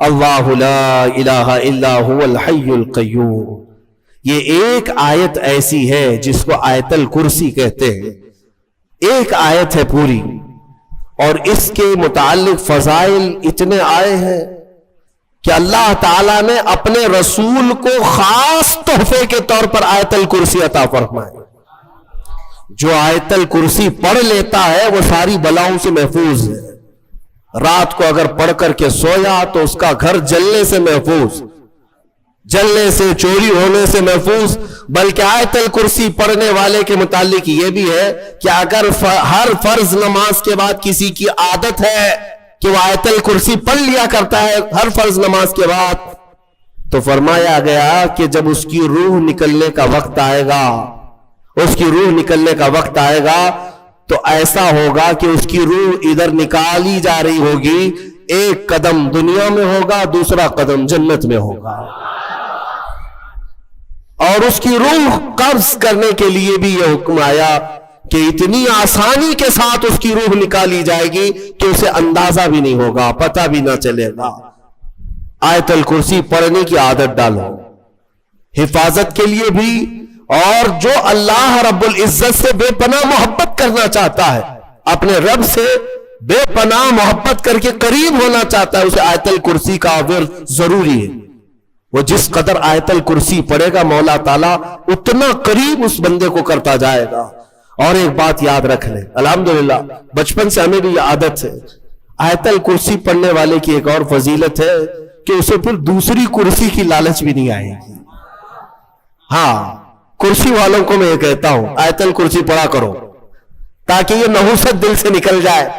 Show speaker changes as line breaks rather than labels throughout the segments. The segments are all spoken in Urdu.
اللہ لا الہ الا هو الحی القیوم. یہ ایک آیت ایسی ہے جس کو آیت الکرسی کہتے ہیں. ایک آیت ہے پوری، اور اس کے متعلق فضائل اتنے آئے ہیں کہ اللہ تعالیٰ نے اپنے رسول کو خاص تحفے کے طور پر آیت الکرسی عطا فرمائے. جو آیت الکرسی پڑھ لیتا ہے وہ ساری بلاؤں سے محفوظ ہے. رات کو اگر پڑھ کر کے سویا تو اس کا گھر جلنے سے محفوظ، جلنے سے، چوری ہونے سے محفوظ. بلکہ آیت الکرسی پڑھنے والے کے متعلق یہ بھی ہے کہ اگر ہر فرض نماز کے بعد کسی کی عادت ہے کہ وہ آیت الکرسی پڑھ لیا کرتا ہے ہر فرض نماز کے بعد، تو فرمایا گیا کہ جب اس کی روح نکلنے کا وقت آئے گا، اس کی روح نکلنے کا وقت آئے گا تو ایسا ہوگا کہ اس کی روح ادھر نکالی جا رہی ہوگی، ایک قدم دنیا میں ہوگا، دوسرا قدم جنت میں ہوگا. اور اس کی روح قبض کرنے کے لیے بھی یہ حکم آیا کہ اتنی آسانی کے ساتھ اس کی روح نکالی جائے گی کہ اسے اندازہ بھی نہیں ہوگا، پتہ بھی نہ چلے گا. آیت الکرسی پڑھنے کی عادت ڈالو، حفاظت کے لیے بھی، اور جو اللہ رب العزت سے بے پناہ محبت کرنا چاہتا ہے، اپنے رب سے بے پناہ محبت کر کے قریب ہونا چاہتا ہے، اسے آیت الکرسی کا ورد ضروری ہے. وہ جس قدر آیت الکرسی پڑھے گا مولا تعالیٰ اتنا قریب اس بندے کو کرتا جائے گا. اور ایک بات یاد رکھ لیں، الحمدللہ بچپن سے ہمیں بھی یہ عادت ہے، آیت الکرسی پڑھنے والے کی ایک اور فضیلت ہے کہ اسے پھر دوسری کرسی کی لالچ بھی نہیں آئے گی. ہاں، کرسی والوں کو میں یہ کہتا ہوں آیت الکرسی پڑھا کرو تاکہ یہ نحوست دل سے نکل جائے.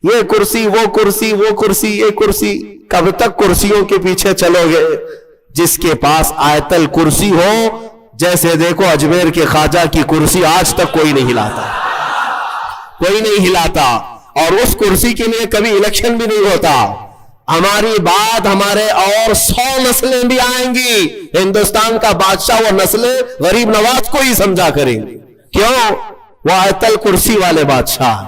یہ کرسی، وہ کرسی، وہ کرسی، یہ کرسی، کب تک کرسیوں کے پیچھے چلو گے؟ جس کے پاس آیت الکرسی ہو، جیسے دیکھو اجمیر کے خواجہ کی کرسی آج تک کوئی نہیں ہلاتا، کوئی نہیں ہلاتا، اور اس کرسی کے لیے کبھی الیکشن بھی نہیں ہوتا. ہماری بات ہمارے اور 100 نسلیں بھی آئیں گی، ہندوستان کا بادشاہ وہ نسلیں غریب نواز کو ہی سمجھا کریں گی. کیوں؟ وہ آیت الکرسی والے بادشاہ.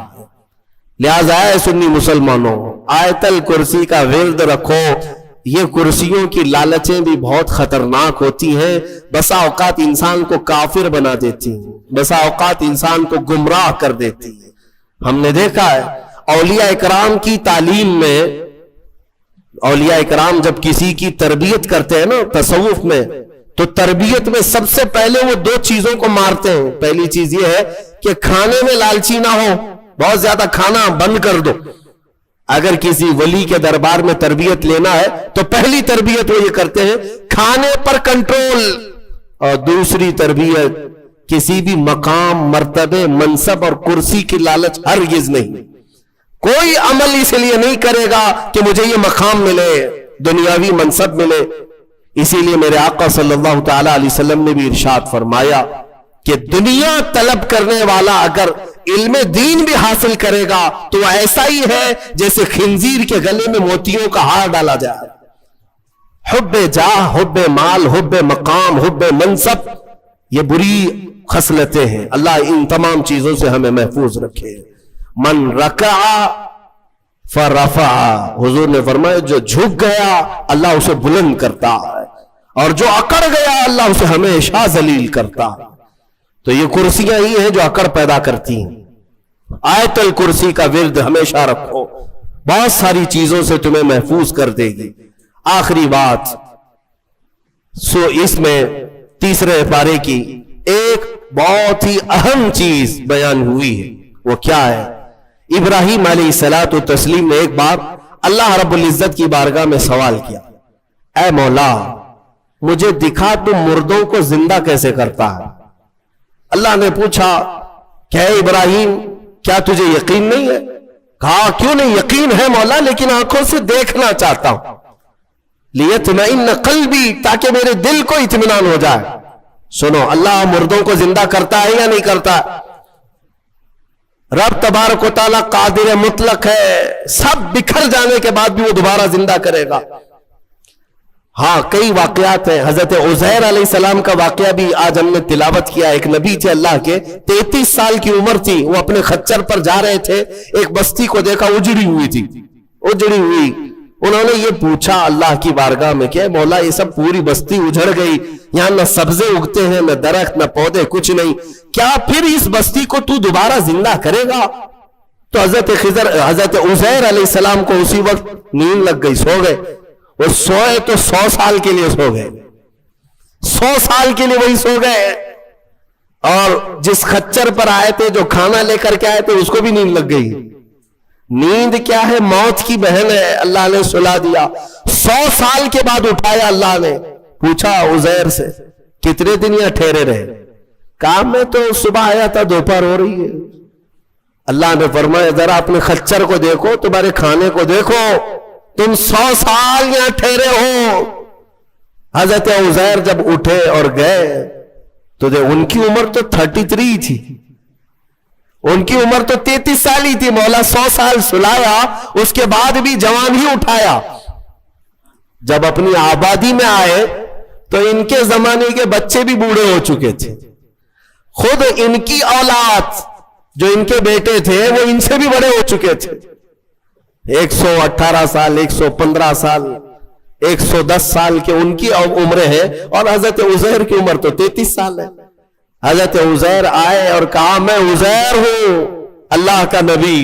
لہذا ہے سنی مسلمانوں، آیت الکرسی کا ورد رکھو. یہ کرسیوں کی لالچیں بھی بہت خطرناک ہوتی ہیں، بسا اوقات انسان کو کافر بنا دیتی ہیں، بسا اوقات انسان کو گمراہ کر دیتی ہیں. ہم نے دیکھا ہے اولیاء اکرام کی تعلیم میں، اولیاء اکرام جب کسی کی تربیت کرتے ہیں نا تصوف میں، تو تربیت میں سب سے پہلے وہ 2 چیزوں کو مارتے ہیں. پہلی چیز یہ ہے کہ کھانے میں لالچی نہ ہو، بہت زیادہ کھانا بند کر دو. اگر کسی ولی کے دربار میں تربیت لینا ہے تو پہلی تربیت وہ یہ کرتے ہیں کھانے پر کنٹرول. اور دوسری تربیت کسی بھی مقام، مرتبے، منصب اور کرسی کی لالچ ہرگز نہیں. کوئی عمل اس لیے نہیں کرے گا کہ مجھے یہ مقام ملے، دنیاوی منصب ملے. اسی لیے میرے آقا صلی اللہ تعالی علیہ وسلم نے بھی ارشاد فرمایا کہ دنیا طلب کرنے والا اگر علم دین بھی حاصل کرے گا تو وہ ایسا ہی ہے جیسے خنزیر کے گلے میں موتیوں کا ہار ڈالا جائے. حب جاہ، حب مال، حب مقام، حب منصب، یہ بری خصلتیں ہیں. اللہ ان تمام چیزوں سے ہمیں محفوظ رکھے. من رکع فرفع، حضور نے فرمایا جو جھک گیا اللہ اسے بلند کرتا ہے، اور جو اکڑ گیا اللہ اسے ہمیشہ ذلیل کرتا ہے. تو یہ کرسیاں ہی ہیں جو اکڑ پیدا کرتی ہیں. آیت الکرسی کا ورد ہمیشہ رکھو، بہت ساری چیزوں سے تمہیں محفوظ کر دے گی. آخری بات، اس میں تیسرے پارے کی ایک بہت ہی اہم چیز بیان ہوئی ہے. وہ کیا ہے؟ ابراہیم علیہ الصلوۃ والتسلیم نے ایک بار اللہ رب العزت کی بارگاہ میں سوال کیا، اے مولا مجھے دکھا تو مردوں کو زندہ کیسے کرتا ہے. اللہ نے پوچھا کہ اے ابراہیم کیا تجھے یقین نہیں ہے؟ کہا کیوں نہیں، یقین ہے مولا لیکن آنکھوں سے دیکھنا چاہتا ہوں. لیطمئن قلبی، تاکہ میرے دل کو اطمینان ہو جائے. سنو، اللہ مردوں کو زندہ کرتا ہے یا نہیں کرتا؟ رب تبارک و تعالیٰ قادر مطلق ہے، سب بکھر جانے کے بعد بھی وہ دوبارہ زندہ کرے گا. ہاں کئی واقعات ہیں. حضرت عزیر علیہ السلام کا واقعہ بھی آج ہم نے تلاوت کیا. ایک نبی تھے اللہ کے، 33 سال کی عمر تھی، وہ اپنے خچر پر جا رہے تھے، ایک بستی کو دیکھا اجڑی ہوئی تھی، اجڑی ہوئی. انہوں نے یہ پوچھا اللہ کی بارگاہ میں کہ مولا یہ سب پوری بستی اجڑ گئی، یہاں نہ سبزے اگتے ہیں، نہ درخت، نہ پودے، کچھ نہیں، کیا پھر اس بستی کو تو دوبارہ زندہ کرے گا؟ تو حضرت عزیر علیہ السلام کو اسی وقت نیند لگ گئی، سو گئے. وہ سوئے تو 100 سال کے لیے سو گئے، 100 سال کے لیے وہی سو گئے. اور جس خچر پر آئے تھے، جو کھانا لے کر کے آئے تھے، اس کو بھی نیند لگ گئی. نیند کیا ہے؟ موت کی بہن ہے. اللہ نے سلا دیا. 100 سال کے بعد اٹھایا اللہ نے. پوچھا عزیر سے کتنے دن یہاں ٹھہرے رہے؟ کام میں تو صبح آیا تھا، دوپہر ہو رہی ہے. اللہ نے فرمایا ذرا اپنے خچر کو دیکھو، تمہارے کھانے کو دیکھو، تم 100 سال یہاں ٹھہرے ہو. حضرت عزیر جب اٹھے اور گئے تو ان کی عمر تو 33 تھی، ان کی عمر تو 33 سال ہی تھی. مولا 100 سال سلایا، اس کے بعد بھی جوان ہی اٹھایا. جب اپنی آبادی میں آئے تو ان کے زمانے کے بچے بھی بوڑھے ہو چکے تھے. خود ان کی اولاد جو ان کے بیٹے تھے وہ ان سے بھی بڑے ہو چکے تھے. 118 سال، 115 سال، 110 سال کے ان کی عمریں ہیں، اور حضرت عزیر کی عمر تو 33 سال ہے. حضرت عزیر آئے اور کہا میں عزیر ہوں، اللہ کا نبی.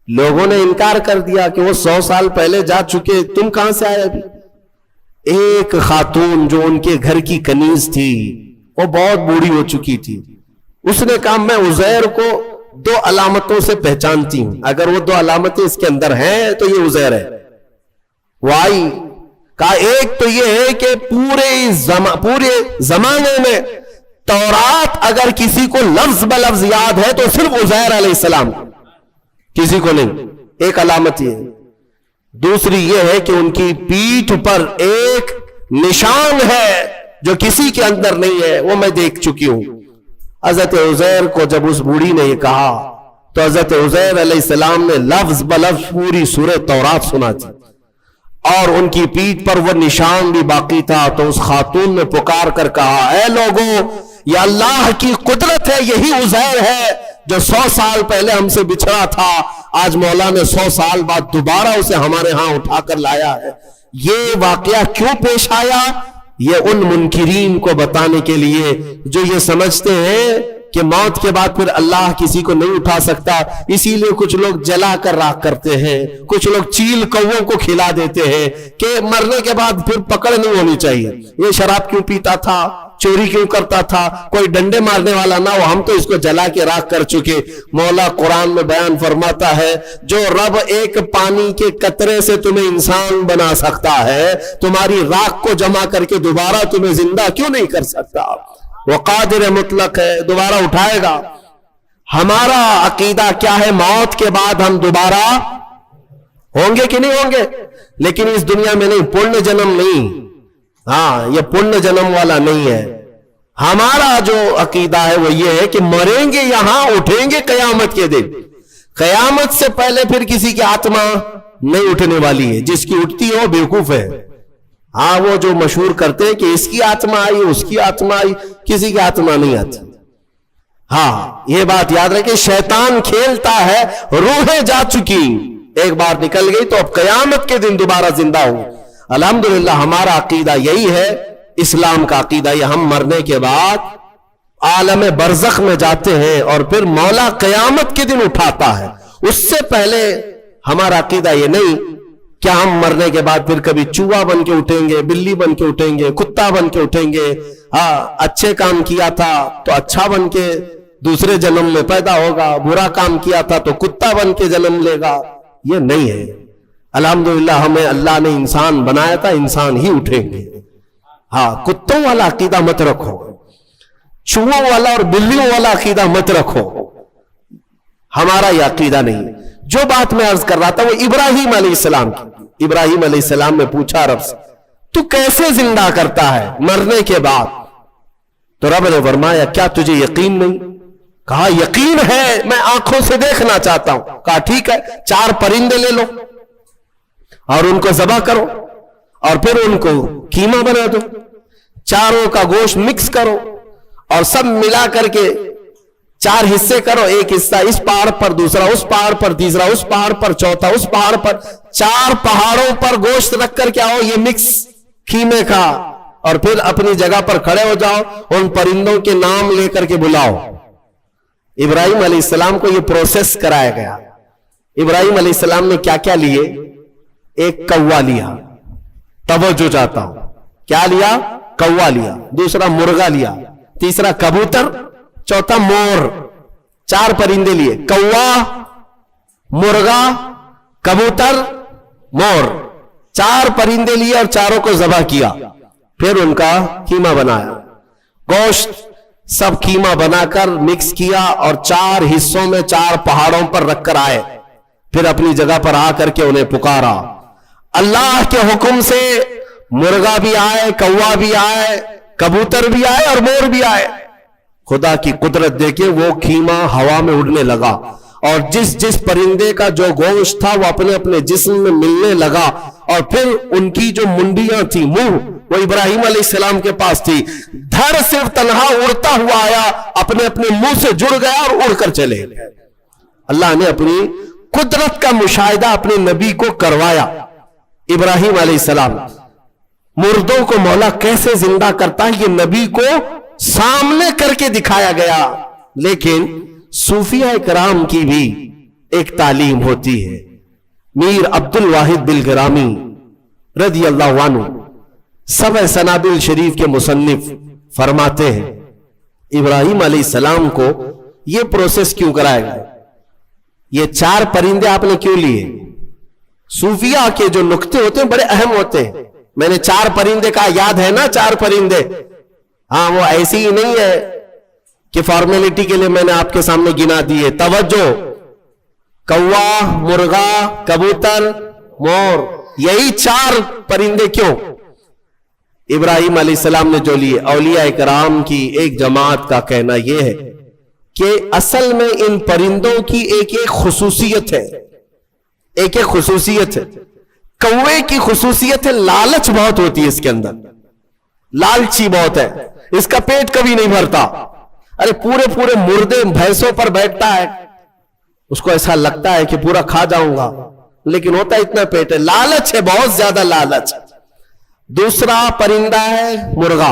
لوگوں نے انکار کر دیا کہ وہ 100 سال پہلے جا چکے، تم کہاں سے آئے ابھی؟ ایک خاتون جو ان کے گھر کی کنیز تھی، وہ بہت بوڑھی ہو چکی تھی، اس نے کہا میں عزیر کو 2 علامتوں سے پہچانتی ہوں، اگر وہ 2 علامتیں اس کے اندر ہیں تو یہ عزیر ہے. وہ آئی، کہا ایک تو یہ ہے کہ پورے زمانے میں تورات اگر کسی کو لفظ بلفظ یاد ہے تو صرف عزیر علیہ السلام، کسی کو نہیں. ایک علامت یہ ہے. دوسری یہ ہے کہ ان کی پیٹھ پر ایک نشان ہے جو کسی کے اندر نہیں ہے، وہ میں دیکھ چکی ہوں. حضرت عزیر کو جب اس بوڑھی نے یہ کہا تو حضرت عزیر علیہ السلام نے لفظ بلفظ پوری سورہ تورات سنا تھی، اور ان کی پیٹھ پر وہ نشان بھی باقی تھا. تو اس خاتون نے پکار کر کہا اے لوگوں، یہ اللہ کی قدرت ہے، یہی عزیر ہے جو 100 سال پہلے ہم سے بچھڑا تھا. آج مولا نے 100 سال بعد دوبارہ اسے ہمارے ہاں اٹھا کر لایا ہے. یہ واقعہ کیوں پیش آیا؟ یہ ان منکرین کو بتانے کے لیے جو یہ سمجھتے ہیں کہ موت کے بعد پھر اللہ کسی کو نہیں اٹھا سکتا. اسی لیے کچھ لوگ جلا کر راکھ کرتے ہیں، کچھ لوگ چیل کووں کو کھلا دیتے ہیں کہ مرنے کے بعد پھر پکڑ نہیں ہونی چاہیے. یہ شراب کیوں پیتا تھا، چوری کیوں کرتا تھا، کوئی ڈنڈے مارنے والا نہ ہو، ہم تو اس کو جلا کے راکھ کر چکے. مولا قرآن میں بیان فرماتا ہے جو رب ایک پانی کے قطرے سے تمہیں انسان بنا سکتا ہے، تمہاری راکھ کو جمع کر کے دوبارہ تمہیں زندہ کیوں نہیں کر سکتا؟ وہ قادر مطلق ہے، دوبارہ اٹھائے گا. ہمارا عقیدہ کیا ہے؟ موت کے بعد ہم دوبارہ ہوں گے کہ نہیں ہوں گے، لیکن اس دنیا میں نہیں، پرن جنم نہیں. ہاں، یہ پرن جنم والا نہیں ہے. ہمارا جو عقیدہ ہے وہ یہ ہے کہ مریں گے یہاں، اٹھیں گے قیامت کے دن. قیامت سے پہلے پھر کسی کی آتما نہیں اٹھنے والی ہے، جس کی اٹھتی ہو بیوقوف ہے. ہاں، وہ جو مشہور کرتے ہیں کہ اس کی آتما آئی، اس کی آتما آئی، کسی کی آتما نہیں آتی. ہاں، یہ بات یاد رکھیں، شیطان کھیلتا ہے، روحیں جا چکی، ایک بار نکل گئی تو اب قیامت کے دن دوبارہ زندہ ہو. الحمدللہ ہمارا عقیدہ یہی ہے، اسلام کا عقیدہ یہ، ہم مرنے کے بعد عالم برزخ میں جاتے ہیں اور پھر مولا قیامت کے دن اٹھاتا ہے. اس سے پہلے ہمارا عقیدہ یہ نہیں کہ ہم مرنے کے بعد پھر کبھی چوہا بن کے اٹھیں گے، بلی بن کے اٹھیں گے، کتا بن کے اٹھیں گے. ہاں، اچھے کام کیا تھا تو اچھا بن کے دوسرے جنم میں پیدا ہوگا، برا کام کیا تھا تو کتا بن کے جنم لے گا. یہ نہیں ہے. الحمدللہ ہمیں اللہ نے انسان بنایا تھا، انسان ہی اٹھیں گے. ہاں، کتوں والا عقیدہ مت رکھو، چوہوں والا اور بلیوں والا عقیدہ مت رکھو. ہمارا یہ عقیدہ نہیں. جو بات میں عرض کر رہا تھا وہ ابراہیم علیہ السلام کی. ابراہیم علیہ السلام نے پوچھا رب سے تو کیسے زندہ کرتا ہے مرنے کے بعد؟ تو رب نے فرمایا کیا تجھے یقین نہیں؟ کہا یقین ہے، میں آنکھوں سے دیکھنا چاہتا ہوں. کہا ٹھیک ہے، 4 پرندے لے لو اور ان کو ذبح کرو اور پھر ان کو قیمہ بنا دو، چاروں کا گوشت مکس کرو اور سب ملا کر کے 4 حصے کرو, ایک حصہ اس پہاڑ پر, دوسرا اس پہاڑ پر, تیسرا اس پہاڑ پر, چوتھا اس پہاڑ پر. 4 پہاڑوں پر گوشت رکھ کر کے آؤ, یہ مکس خیمے کا, اور پھر اپنی جگہ پر کھڑے ہو جاؤ, ان پرندوں کے نام لے کر کے بلاؤ. ابراہیم علیہ السلام کو یہ پروسیس کرایا گیا. ابراہیم علیہ السلام نے کیا کیا لیے؟ ایک کوا لیا, توجہ چاہتا ہوں, کیا لیا؟ کوا لیا. دوسرا مرغا لیا, تیسرا کبوتر, چوتھا مور. 4 پرندے لیے, کوا, مرغا, کبوتر, مور. 4 پرندے لیے اور چاروں کو ذبح کیا. پھر ان کا قیمہ بنایا, گوشت سب قیمہ بنا کر مکس کیا اور 4 حصوں میں 4 پہاڑوں پر رکھ کر آئے. پھر اپنی جگہ پر آ کر کے انہیں پکارا. اللہ کے حکم سے مرغا بھی آئے, کوا بھی آئے, کبوتر بھی آئے اور مور بھی آئے. خدا کی قدرت دیکھیں, وہ خیمہ ہوا میں اڑنے لگا اور جس جس پرندے کا جو گوشت تھا وہ اپنے اپنے جسم میں ملنے لگا. اور پھر ان کی جو منڈیاں تھی, منہ, وہ ابراہیم علیہ السلام کے پاس تھی. دھڑ صرف تنہا اڑتا ہوا آیا, اپنے اپنے منہ سے جڑ گیا اور اڑ کر چلے گئے. اللہ نے اپنی قدرت کا مشاہدہ اپنے نبی کو کروایا. ابراہیم علیہ السلام, مردوں کو مولا کیسے زندہ کرتا ہے یہ نبی کو سامنے کر کے دکھایا گیا. لیکن صوفیہ کرام کی بھی ایک تعلیم ہوتی ہے. میر عبد الواحد بلگرامی رضی اللہ عنہ, سبع سنابل شریف کے مصنف, فرماتے ہیں ابراہیم علیہ السلام کو یہ پروسیس کیوں کرایا گیا؟ یہ 4 پرندے آپ نے کیوں لیے؟ صوفیہ کے جو نقطے ہوتے ہیں بڑے اہم ہوتے ہیں. میں نے 4 پرندے کہا, یاد ہے نا 4 پرندے؟ ہاں, وہ ایسی ہی نہیں ہے کہ فارمیلٹی کے لیے میں نے آپ کے سامنے گنا دیے. توجہ, کوا, مرغا, کبوتر, مور, یہی 4 پرندے کیوں؟ ابراہیم علیہ السلام نے جو لیے. اولیاء کرام کی ایک جماعت کا کہنا یہ ہے کہ اصل میں ان پرندوں کی ایک ایک خصوصیت ہے, ایک ایک خصوصیت ہے. کوے کی خصوصیت ہے لالچ بہت ہوتی ہے اس کے اندر, لالچی بہت ہے, اس کا پیٹ کبھی نہیں بھرتا. ارے پورے پورے مردے بھینسوں پر بیٹھتا ہے, اس کو ایسا لگتا ہے کہ پورا کھا جاؤں گا, لیکن ہوتا اتنا پیٹ ہے. لالچ ہے, بہت زیادہ لالچ. دوسرا پرندہ ہے مرغا.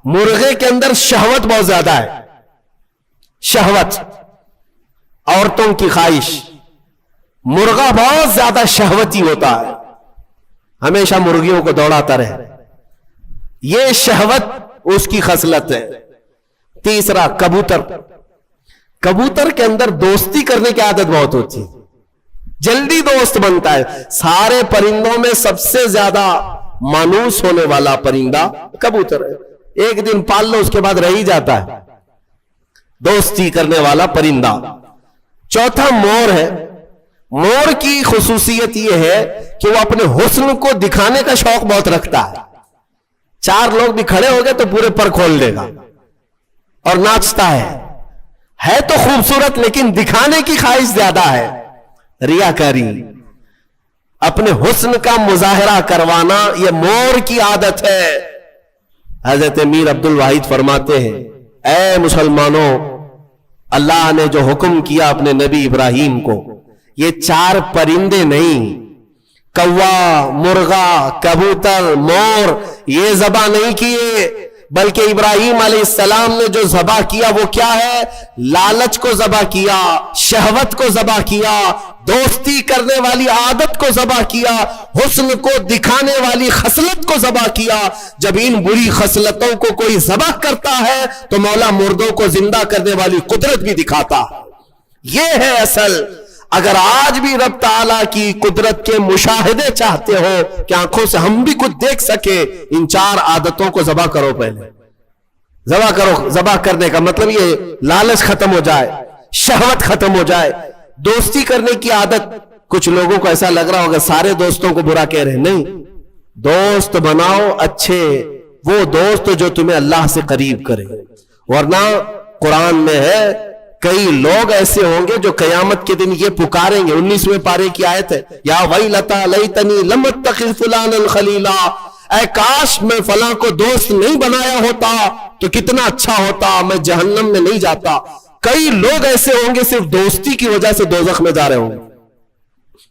مرغے کے اندر شہوت بہت زیادہ ہے, شہوت, عورتوں کی خواہش. مرغا بہت زیادہ شہوتی ہوتا ہے, ہمیشہ مرغیوں کو دوڑاتا رہے, یہ شہوت اس کی خصلت ہے. تیسرا کبوتر. کبوتر کے اندر دوستی کرنے کی عادت بہت ہوتی ہے, جلدی دوست بنتا ہے. سارے پرندوں میں سب سے زیادہ مانوس ہونے والا پرندہ کبوتر ہے. ایک دن پال لو, اس کے بعد رہ ہی جاتا ہے, دوستی کرنے والا پرندہ. چوتھا مور ہے. مور کی خصوصیت یہ ہے کہ وہ اپنے حسن کو دکھانے کا شوق بہت رکھتا ہے. 4 لوگ بھی کھڑے ہو گئے تو پورے پر کھول دے گا اور ناچتا ہے تو خوبصورت, لیکن دکھانے کی خواہش زیادہ ہے, ریاکاری, اپنے حسن کا مظاہرہ کروانا, یہ مور کی عادت ہے. حضرت میر عبد الواحد فرماتے ہیں, اے مسلمانوں, اللہ نے جو حکم کیا اپنے نبی ابراہیم کو, یہ 4 پرندے نہیں, کوا, مرغا, کبوتر, مور, یہ ذبح نہیں کیے, بلکہ ابراہیم علیہ السلام نے جو ذبح کیا وہ کیا ہے؟ لالچ کو ذبح کیا, شہوت کو ذبح کیا, دوستی کرنے والی عادت کو ذبح کیا, حسن کو دکھانے والی خصلت کو ذبح کیا. جب ان بری خصلتوں کو کوئی ذبح کرتا ہے تو مولا مردوں کو زندہ کرنے والی قدرت بھی دکھاتا. یہ ہے اصل. اگر آج بھی رب تعالیٰ کی قدرت کے مشاہدے چاہتے ہو کہ آنکھوں سے ہم بھی کچھ دیکھ سکے, ان 4 عادتوں کو ذبح کرو. پہلے ذبح کرو. ذبح کرنے کا مطلب یہ لالچ ختم ہو جائے, شہوت ختم ہو جائے, دوستی کرنے کی عادت. کچھ لوگوں کو ایسا لگ رہا ہوگا سارے دوستوں کو برا کہہ رہے ہیں, نہیں, دوست بناؤ اچھے, وہ دوست جو تمہیں اللہ سے قریب کرے. ورنہ قرآن میں ہے کئی لوگ ایسے ہوں گے جو قیامت کے دن یہ پکاریں گے. 19ویں پارے کی آیت ہے, یا ویلتا لیتنی لم اتخذ فلانا خلیلا, اے کاش میں فلاں کو دوست نہیں بنایا ہوتا تو کتنا اچھا ہوتا, میں جہنم میں نہیں جاتا. کئی لوگ ایسے ہوں گے صرف دوستی کی وجہ سے دوزخ میں جا رہے ہوں گے،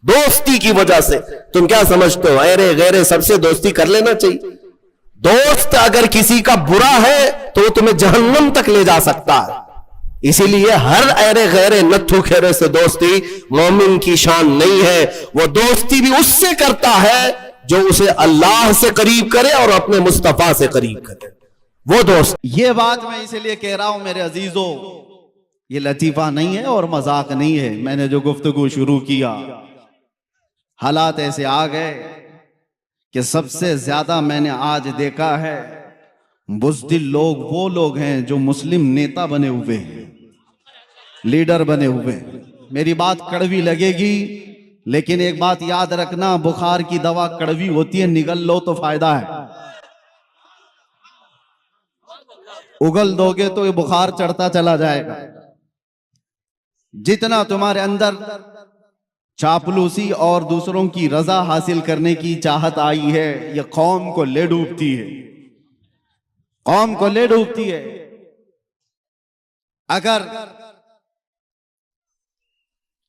دوستی کی وجہ سے۔ تم کیا سمجھتے ہو ایرے غیرے سب سے دوستی کر لینا چاہیے؟ دوست اگر کسی کا برا ہے تو وہ تمہیں جہنم تک لے جا سکتا ہے۔ اسی لیے ہر ایرے غیرے نتھو کھیرے سے دوستی مومن کی شان نہیں ہے۔ وہ دوستی بھی اس سے کرتا ہے جو اسے اللہ سے قریب کرے اور اپنے مصطفیٰ سے قریب کرے، وہ دوست۔
یہ بات میں اسی لیے کہہ رہا ہوں میرے عزیزوں، یہ لطیفہ نہیں ہے اور مذاق نہیں ہے۔ میں نے جو گفتگو شروع کیا، حالات ایسے آ گئے کہ سب سے زیادہ میں نے آج دیکھا ہے بزدل لوگ وہ لوگ ہیں جو مسلم نیتا بنے ہوئے ہیں، لیڈر بنے ہوئے ہیں۔ میری بات کڑوی لگے گی لیکن ایک بات یاد رکھنا، بخار کی دوا کڑوی ہوتی ہے، نگل لو تو فائدہ ہے، اگل دو گے تو یہ بخار چڑھتا چلا جائے گا۔ جتنا تمہارے اندر چاپلوسی اور دوسروں کی رضا حاصل کرنے کی چاہت آئی ہے، یہ قوم کو لے ڈوبتی ہے، قوم کو لے ڈوبتی ہے۔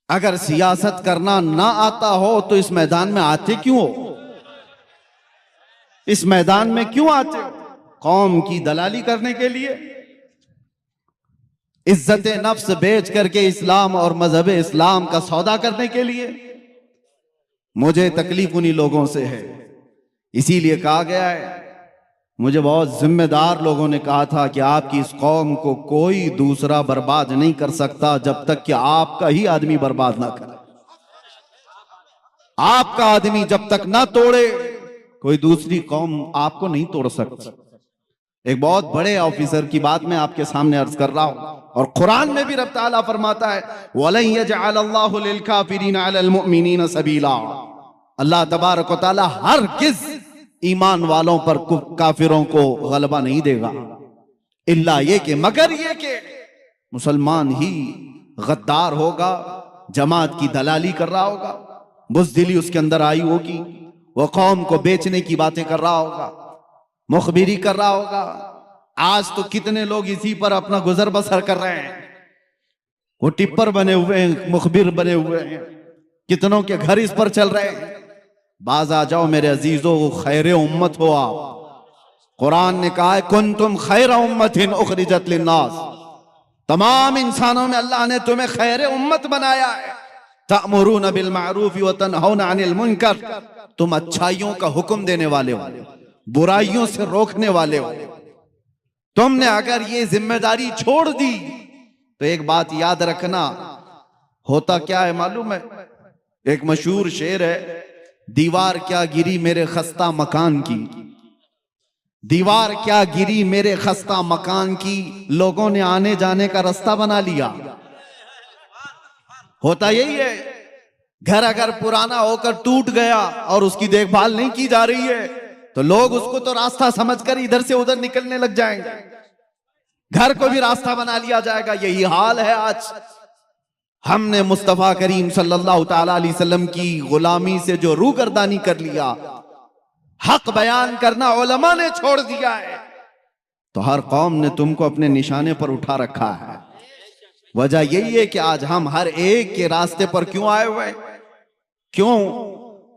اگر سیاست کرنا نہ آتا ہو تو اس میدان میں آتے کیوں ہو؟ اس میدان میں کیوں آتے ہو؟ قوم کی دلالی کرنے کے لیے، عزت نفس بیچ کر کے اسلام اور مذہب اسلام کا سودا کرنے کے لیے؟ مجھے تکلیف انہی لوگوں سے ہے، اسی لیے کہا گیا ہے، مجھے بہت ذمہ دار لوگوں نے کہا تھا کہ آپ کی اس قوم کو کوئی دوسرا برباد نہیں کر سکتا جب تک کہ آپ کا ہی آدمی برباد نہ کرے۔ آپ کا آدمی جب تک نہ توڑے کوئی دوسری قوم آپ کو نہیں توڑ سکتی۔ ایک بہت بڑے آفیسر کی بات میں آپ کے سامنے عرض کر رہا ہوں، اور قرآن میں بھی رب تعالیٰ فرماتا ہے وَلَن يَجْعَلَ اللَّهُ لِلْكَافِرِينَ عَلَى الْمُؤْمِنِينَ سَبِيلًا۔ اللہ تبارک و تعالیٰ ہرگز ایمان والوں پر کافروں کو غلبہ نہیں دے گا، الا یہ کہ مگر یہ کہ مسلمان ہی غدار ہوگا، جماعت کی دلالی کر رہا ہوگا، بزدلی اس کے اندر آئی ہوگی، وہ قوم کو بیچنے کی باتیں کر رہا ہوگا، مخبری کر رہا ہوگا۔ آج تو کتنے لوگ اسی پر اپنا گزر بسر کر رہے ہیں، وہ ٹپر بنے ہوئے ہیں، مخبر بنے ہوئے ہیں، کتنوں کے گھر اس پر چل رہے ہیں۔ باز آ جاؤ میرے عزیزو، خیر امت ہو آپ۔ قرآن نے کہا ہے کنتم خیر امت اخرجت للناس، تمام انسانوں میں اللہ نے تمہیں خیر امت بنایا ہے۔ تأمرون بالمعروف وتنہون عن المنکر، تم اچھائیوں کا حکم دینے والے ہو، برائیوں سے روکنے والے ہو۔ تم نے اگر یہ ذمہ داری چھوڑ دی تو ایک بات یاد رکھنا، ہوتا کیا ہے معلوم ہے؟ ایک مشہور شعر ہے، دیوار کیا گری میرے خستہ مکان کی، دیوار کیا گری میرے خستہ مکان کی، لوگوں نے آنے جانے کا راستہ بنا لیا۔ ہوتا یہی ہے، گھر اگر پرانا ہو کر ٹوٹ گیا اور اس کی دیکھ بھال نہیں کی جا رہی ہے تو لوگ اس کو تو راستہ سمجھ کر ادھر سے ادھر نکلنے لگ جائیں گے، گھر کو بھی راستہ بنا لیا جائے گا۔ یہی حال ہے آج۔ ہم نے مصطفیٰ کریم صلی اللہ تعالیٰ علیہ وسلم کی غلامی سے جو روگردانی کر لیا، حق بیان کرنا علماء نے چھوڑ دیا ہے، تو ہر قوم نے تم کو اپنے نشانے پر اٹھا رکھا ہے۔ وجہ یہی ہے کہ آج ہم ہر ایک کے راستے پر کیوں آئے ہوئے؟ کیوں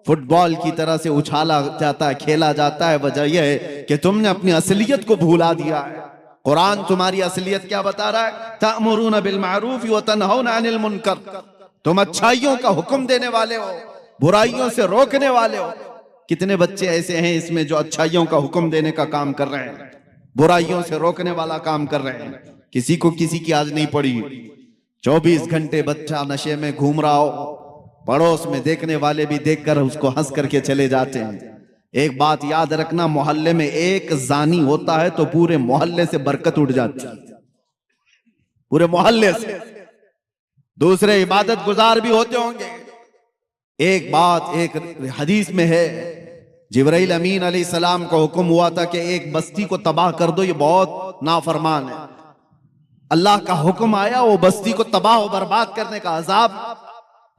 فٹ بال کی طرح سے اچھالا جاتا ہے، کھیلا جاتا ہے؟ وجہ یہ ہے کہ تم نے اپنی اصلیت کو بھولا دیا ہے۔ قرآن تمہاری اصلیت کیا بتا رہا ہے؟ تأمرون بالمعروف وتنہون عن المنکر، تم اچھائیوں کا حکم دینے والے ہو، برائیوں سے روکنے والے ہو۔ کتنے بچے ایسے ہیں اس میں جو اچھائیوں کا حکم دینے کا کام کر رہے ہیں، برائیوں سے روکنے والا کام کر رہے ہیں؟ کسی کو کسی کی آج نہیں پڑی۔ 24 گھنٹے بچہ نشے میں گھوم رہا ہو، پڑوس میں دیکھنے والے بھی دیکھ کر اس کو ہنس کر کے چلے جاتے ہیں۔ ایک بات یاد رکھنا، محلے میں ایک زانی ہوتا ہے تو پورے محلے سے برکت اٹھ جاتی ہے، پورے محلے سے۔ دوسرے عبادت گزار بھی ہوتے ہوں گے۔ ایک بات ایک حدیث میں ہے، جبرائیل امین علیہ السلام کو حکم ہوا تھا کہ ایک بستی کو تباہ کر دو، یہ بہت نافرمان ہے۔ اللہ کا حکم آیا، وہ بستی کو تباہ و برباد کرنے کا عذاب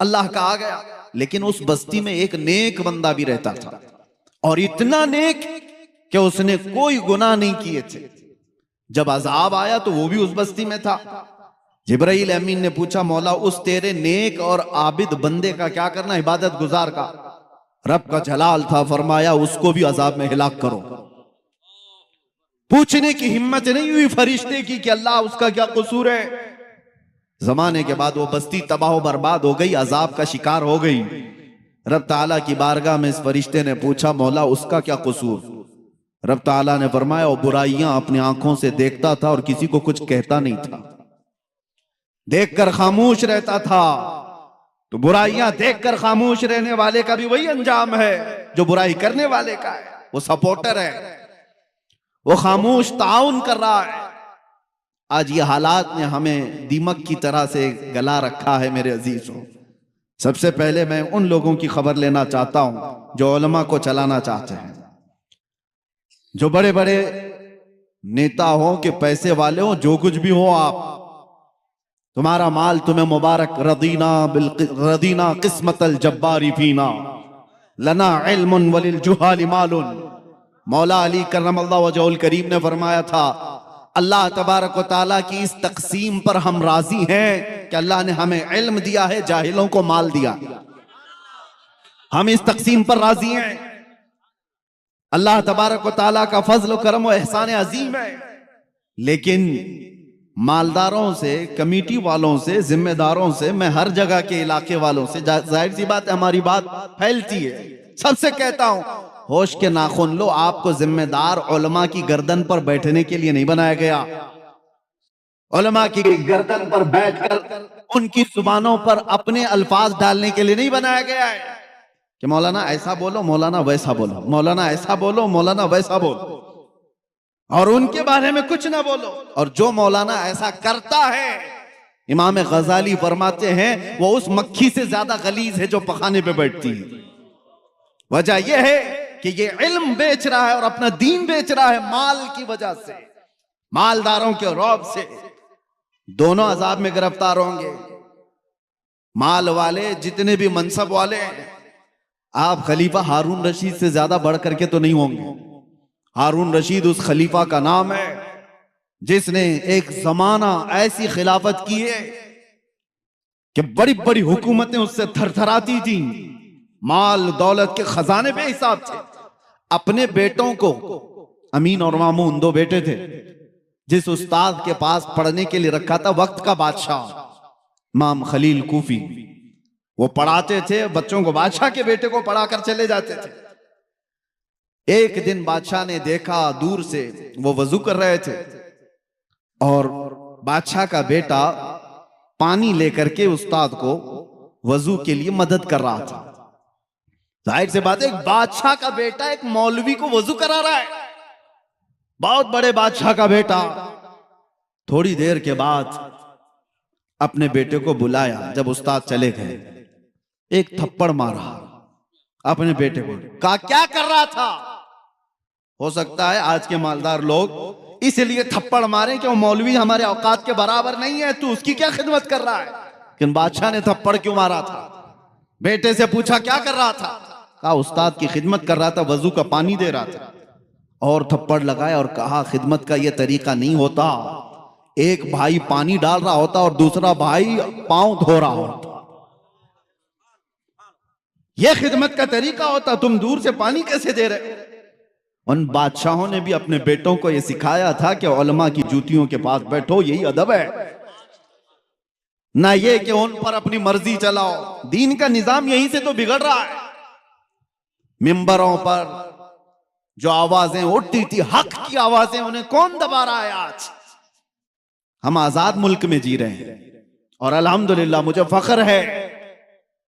اللہ کا آ گیا، لیکن اس بستی میں ایک نیک بندہ بھی رہتا تھا، اور اتنا نیک کہ اس نے کوئی گناہ نہیں کیے تھے۔ جب عذاب آیا تو وہ بھی اس بستی میں تھا، جبرائیل امین نے پوچھا مولا اس تیرے نیک اور عابد بندے کا کیا کرنا، عبادت گزار کا؟ رب کا جلال تھا، فرمایا اس کو بھی عذاب میں ہلاک کرو۔ پوچھنے کی ہمت نہیں ہوئی فرشتے کی کہ اللہ اس کا کیا قصور ہے۔ زمانے کے بعد وہ بستی تباہ و برباد ہو گئی، عذاب کا شکار ہو گئی۔ رب تعالیٰ کی بارگاہ میں اس فرشتے نے پوچھا مولا اس کا کیا قصور؟ رب تعالیٰ نے فرمایا وہ برائیاں اپنی آنکھوں سے دیکھتا تھا اور کسی کو کچھ کہتا نہیں تھا، دیکھ کر خاموش رہتا تھا۔ تو برائیاں دیکھ کر خاموش رہنے والے کا بھی وہی انجام ہے جو برائی کرنے والے کا ہے، وہ سپورٹر ہے، وہ خاموش تعاون کر رہا ہے۔ آج یہ حالات نے ہمیں دیمک کی طرح سے گلا رکھا ہے میرے عزیزوں۔ سب سے پہلے میں ان لوگوں کی خبر لینا چاہتا ہوں جو علماء کو چلانا چاہتے ہیں، جو بڑے بڑے نیتا ہوں کہ پیسے والے ہوں، جو کچھ بھی ہو آپ، تمہارا مال تمہیں مبارک، رضینا قسمت الجبار فینا لنا علم وللجہال مال۔ مولا علی کرم اللہ وجہہ الکریم نے فرمایا تھا اللہ تبارک و تعالیٰ کی اس تقسیم پر ہم راضی ہیں کہ اللہ نے ہمیں علم دیا ہے، جاہلوں کو مال دیا۔ ہم اس تقسیم پر راضی ہیں۔ اللہ تبارک و تعالیٰ کا فضل و کرم و احسان عظیم ہے، لیکن مالداروں سے، کمیٹی والوں سے، ذمہ داروں سے، میں ہر جگہ کے علاقے والوں سے، ظاہر سی بات ہے ہماری بات پھیلتی ہے، سب سے کہتا ہوں ہوش کے ناخن لو، آپ کو ذمہ دار علماء کی گردن پر بیٹھنے کے لیے نہیں بنایا گیا۔ علماء کی گردن پر بیٹھ کر ان کی زبانوں پر اپنے الفاظ ڈالنے کے لیے نہیں بنایا گیا ہے کہ مولانا ایسا بولو، مولانا ویسا بولو، مولانا ایسا بولو، مولانا ویسا بولو، اور ان کے بارے میں کچھ نہ بولو۔ اور جو مولانا ایسا کرتا ہے، امام غزالی فرماتے ہیں وہ اس مکھی سے زیادہ غلیظ ہے جو پخانے پہ بیٹھتی ہے۔ وجہ یہ ہے کہ یہ علم بیچ رہا ہے اور اپنا دین بیچ رہا ہے مال کی وجہ سے، مالداروں کے رعب سے۔ دونوں عذاب میں گرفتار ہوں گے۔ مال والے جتنے بھی منصب والے ہیں، آپ خلیفہ ہارون رشید سے زیادہ بڑھ کر کے تو نہیں ہوں گے۔ ہارون رشید اس خلیفہ کا نام ہے جس نے ایک زمانہ ایسی خلافت کی ہے کہ بڑی بڑی حکومتیں اس سے تھر تھراتی تھیں، مال دولت کے خزانے بے حساب تھے۔ اپنے بیٹوں کو، امین اور مامون دو بیٹے تھے، جس استاد کے پاس پڑھنے کے لیے رکھا تھا وقت کا بادشاہ امام خلیل کوفی، وہ پڑھاتے تھے بچوں کو، بادشاہ کے بیٹے کو پڑھا کر چلے جاتے تھے۔ ایک دن بادشاہ نے دیکھا دور سے، وہ وضو کر رہے تھے اور بادشاہ کا بیٹا پانی لے کر کے استاد کو وضو کے لیے مدد کر رہا تھا۔ ظاہر سے بات ہے ایک بادشاہ کا بیٹا ایک مولوی کو وضو کرا رہا ہے، بہت بڑے بادشاہ کا بیٹا۔ تھوڑی دیر کے بعد اپنے بیٹے کو بلایا، جب استاد چلے گئے ایک تھپڑ مارا اپنے بیٹے کو، کہا کیا کر رہا تھا؟ ہو سکتا ہے آج کے مالدار لوگ اس لیے تھپڑ ماریں کہ وہ مولوی ہمارے اوقات کے برابر نہیں ہے، تو اس کی کیا خدمت کر رہا ہے؟ لیکن بادشاہ نے تھپڑ کیوں مارا تھا؟ بیٹے سے پوچھا کیا کر رہا تھا؟ کہا استاد کی خدمت کر رہا تھا، وضو کا پانی دے رہا تھا۔ اور تھپڑ لگایا اور کہا خدمت کا یہ طریقہ نہیں ہوتا، ایک بھائی پانی ڈال رہا ہوتا اور دوسرا بھائی پاؤں دھو رہا ہوتا، یہ خدمت کا طریقہ ہوتا، تم دور سے پانی کیسے دے رہے؟ ان بادشاہوں نے بھی اپنے بیٹوں کو یہ سکھایا تھا کہ علماء کی جوتیوں کے پاس بیٹھو، یہی ادب ہے، نہ یہ کہ ان پر اپنی مرضی چلاؤ۔ دین کا نظام یہیں سے تو بگڑ رہا ہے۔ ممبروں پر جو آوازیں اٹھتی تھی، حق کی آوازیں، انہیں کون دبا رہا ہے؟ آج ہم آزاد ملک میں جی رہے ہیں اور الحمدللہ مجھے فخر ہے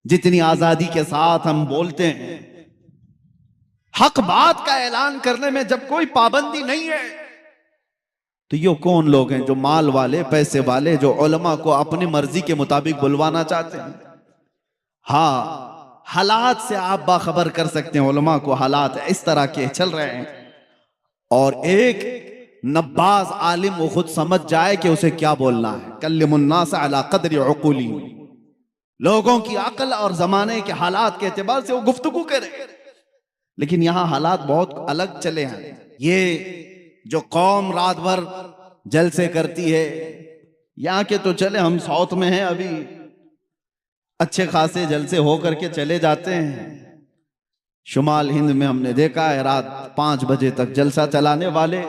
جتنی آزادی کے ساتھ ہم بولتے ہیں۔ حق بات کا اعلان کرنے میں جب کوئی پابندی نہیں ہے تو یہ کون لوگ ہیں جو مال والے، پیسے والے، جو علماء کو اپنی مرضی کے مطابق بلوانا چاہتے ہیں؟ ہاں، حالات سے آپ باخبر کر سکتے ہیں علماء کو، حالات اس طرح کے چل رہے ہیں، اور ایک نباز عالم وہ خود سمجھ جائے کہ اسے کیا بولنا ہے۔ کلم الناس علی قدر عقولی، لوگوں کی عقل اور زمانے کے حالات کے اعتبار سے وہ گفتگو کرے، لیکن یہاں حالات بہت الگ چلے ہیں۔ یہ جو قوم رات بھر جلسے کرتی ہے، یہاں کے تو چلے، ہم ساؤتھ میں ہیں ابھی، اچھے خاصے جلسے ہو کر کے چلے جاتے ہیں. شمال ہند میں ہم نے دیکھا ہے رات 5 بجے تک جلسہ چلانے والے،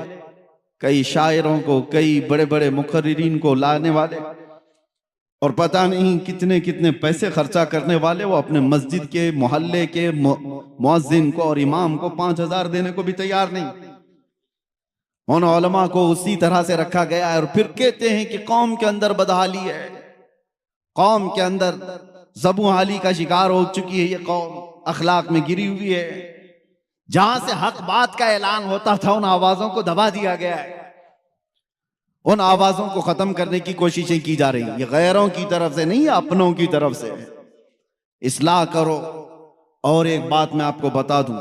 کئی شاعروں کو، کئی بڑے بڑے مقررین کو لانے والے، اور پتہ نہیں کتنے کتنے پیسے خرچہ کرنے والے. وہ اپنے مسجد کے محلے کے مؤذن کو اور امام کو 5,000 دینے کو بھی تیار نہیں. ان علماء کو اسی طرح سے رکھا گیا ہے، اور پھر کہتے ہیں کہ قوم کے اندر بدحالی ہے، قوم کے اندر زبوں حالی کا شکار ہو چکی ہے، یہ قوم اخلاق میں گری ہوئی ہے. جہاں سے حق بات کا اعلان ہوتا تھا ان آوازوں کو دبا دیا گیا ہے، ان آوازوں کو ختم کرنے کی کوششیں کی جا رہی ہیں. یہ غیروں کی طرف سے نہیں، اپنوں کی طرف سے. اصلاح کرو. اور ایک بات میں آپ کو بتا دوں،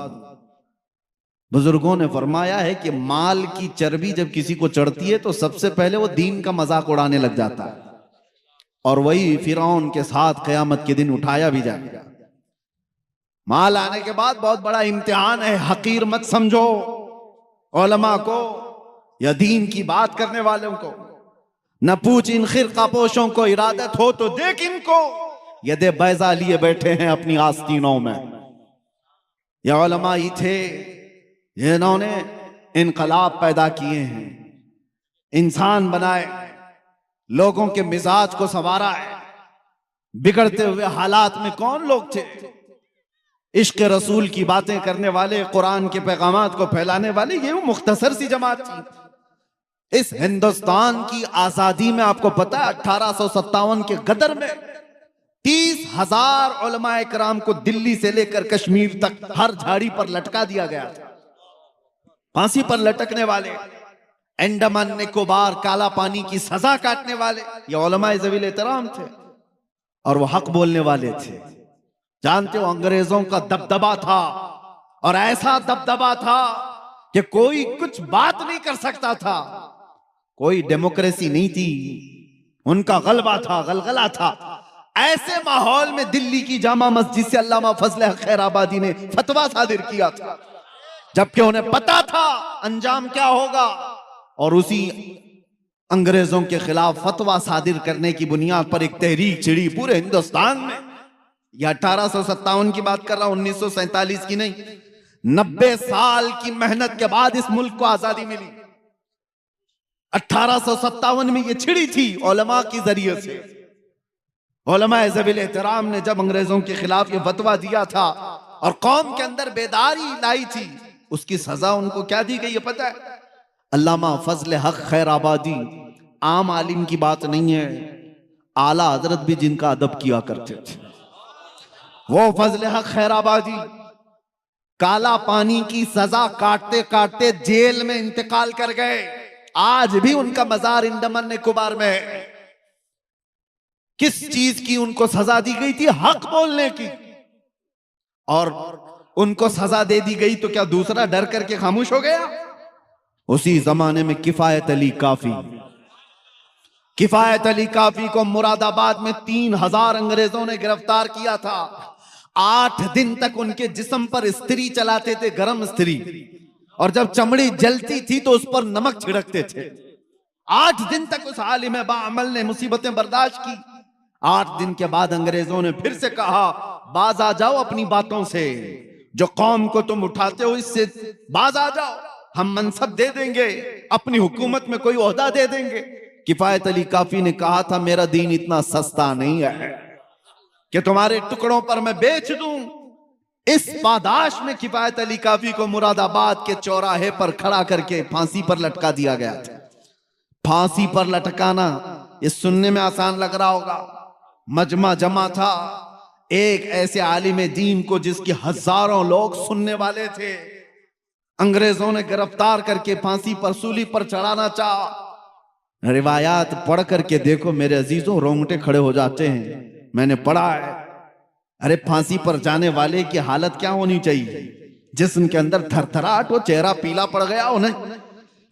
بزرگوں نے فرمایا ہے کہ مال کی چربی جب کسی کو چڑھتی ہے تو سب سے پہلے وہ دین کا مذاق اڑانے لگ جاتا ہے، اور وہی فرعون کے ساتھ قیامت کے دن اٹھایا بھی جائے گا. مال آنے کے بعد بہت بڑا امتحان ہے، حقیر مت سمجھو علماء کو یا دین کی بات کرنے والوں کو. نہ پوچھ ان خرقہ پوشوں کو، ارادت ہو تو دیکھ ان کو، ید بیضا لیے بیٹھے ہیں اپنی آستینوں میں. یہ علماء ہی تھے جنہوں نے انقلاب پیدا کیے ہیں، انسان بنائے، لوگوں کے مزاج کو سنوارا ہے. بگڑتے ہوئے حالات میں کون لوگ تھے؟ عشق رسول کی باتیں کرنے والے، قرآن کے پیغامات کو پھیلانے والے، یہ وہ مختصر سی جماعت تھی. اس ہندوستان کی آزادی میں آپ کو پتہ ہے 1857 کے غدر میں 30,000 علماء کرام کو دلی سے لے کر کشمیر تک ہر جھاڑی پر لٹکا دیا گیا تھا. پھانسی پر لٹکنے والے، انڈمان نکوبار کالا پانی کی سزا کاٹنے والے، یہ علماء ذوی الاحترام تھے، اور وہ حق بولنے والے تھے. جانتے ہو انگریزوں کا دبدبا تھا، اور ایسا دبدبا تھا کہ کوئی کچھ بات نہیں کر سکتا تھا. کوئی ڈیموکریسی نہیں تھی، ان کا غلبہ تھا، غلغلہ تھا. ایسے ماحول میں دلی کی جامع مسجد سے علامہ فضل حق خیر آبادی نے فتویٰ صادر کیا تھا، جبکہ انہیں پتا تھا انجام کیا ہوگا. اور اسی انگریزوں کے خلاف فتویٰ صادر کرنے کی بنیاد پر ایک تحریک چھڑی پورے ہندوستان میں. یہ 1857 کی بات کر رہا ہوں، 1947 کی نہیں. 90 سال کی محنت کے بعد اس ملک کو آزادی ملی. 1857 میں یہ چھڑی تھی علماء کی ذریعے سے. علماء ذوی الاحترام نے جب انگریزوں کے خلاف یہ فتویٰ دیا تھا اور قوم کے اندر بیداری لائی تھی، اس کی سزا ان کو کیا دی گئی ہے پتہ ہے؟ علامہ فضل حق خیر آبادی عام عالم کی بات نہیں ہے، اعلیٰ حضرت بھی جن کا ادب کیا کرتے تھے. وہ فضل حق خیر آبادی کالا پانی کی سزا کاٹتے کاٹتے جیل میں انتقال کر گئے. آج بھی ان کا مزار انڈمان نکوبار میں ہے. کس چیز کی ان کو سزا دی گئی تھی؟ حق بولنے کی. اور ان کو سزا دے دی گئی تو کیا دوسرا ڈر کر کے خاموش ہو گیا؟ اسی زمانے میں کفایت علی کافی، کفایت علی کافی کو مراد آباد میں 3,000 انگریزوں نے گرفتار کیا تھا. 8 دن تک ان کے جسم پر استری چلاتے تھے، گرم استری، اور جب چمڑی جلتی تھی تو اس پر نمک چھڑکتے تھے. 8 دن تک اس عالم باعمل نے مصیبتیں برداشت کی. 8 دن کے بعد انگریزوں نے پھر سے کہا باز آ جاؤ اپنی باتوں سے، جو قوم کو تم اٹھاتے ہو اس سے باز آ جاؤ، ہم منصب دے دیں گے، اپنی حکومت میں کوئی عہدہ دے دیں گے. کفایت علی کافی نے کہا تھا میرا دین اتنا سستا نہیں ہے کہ تمہارے ٹکڑوں پر میں بیچ دوں. اس پاداش میں کفایت علی کافی کو مراد آباد کے چوراہے پر کھڑا کر کے پھانسی پر لٹکا دیا گیا تھا. پھانسی پر لٹکانا یہ سننے میں آسان لگ رہا ہوگا. مجمع جمع تھا ایک ایسے عالم دین کو جس کے ہزاروں لوگ سننے والے تھے. انگریزوں نے گرفتار کر کے پھانسی پر سولی پر چڑھانا چاہا. روایات پڑھ کر کے دیکھو میرے عزیزوں، رونگٹے کھڑے ہو جاتے ہیں. میں نے پڑھا ہے، ارے پھانسی پر جانے والے کی حالت کیا ہونی چاہیے؟ جسم کے اندر تھر تھراہٹ ہو، چہرہ پیلا پڑ گیا انہیں.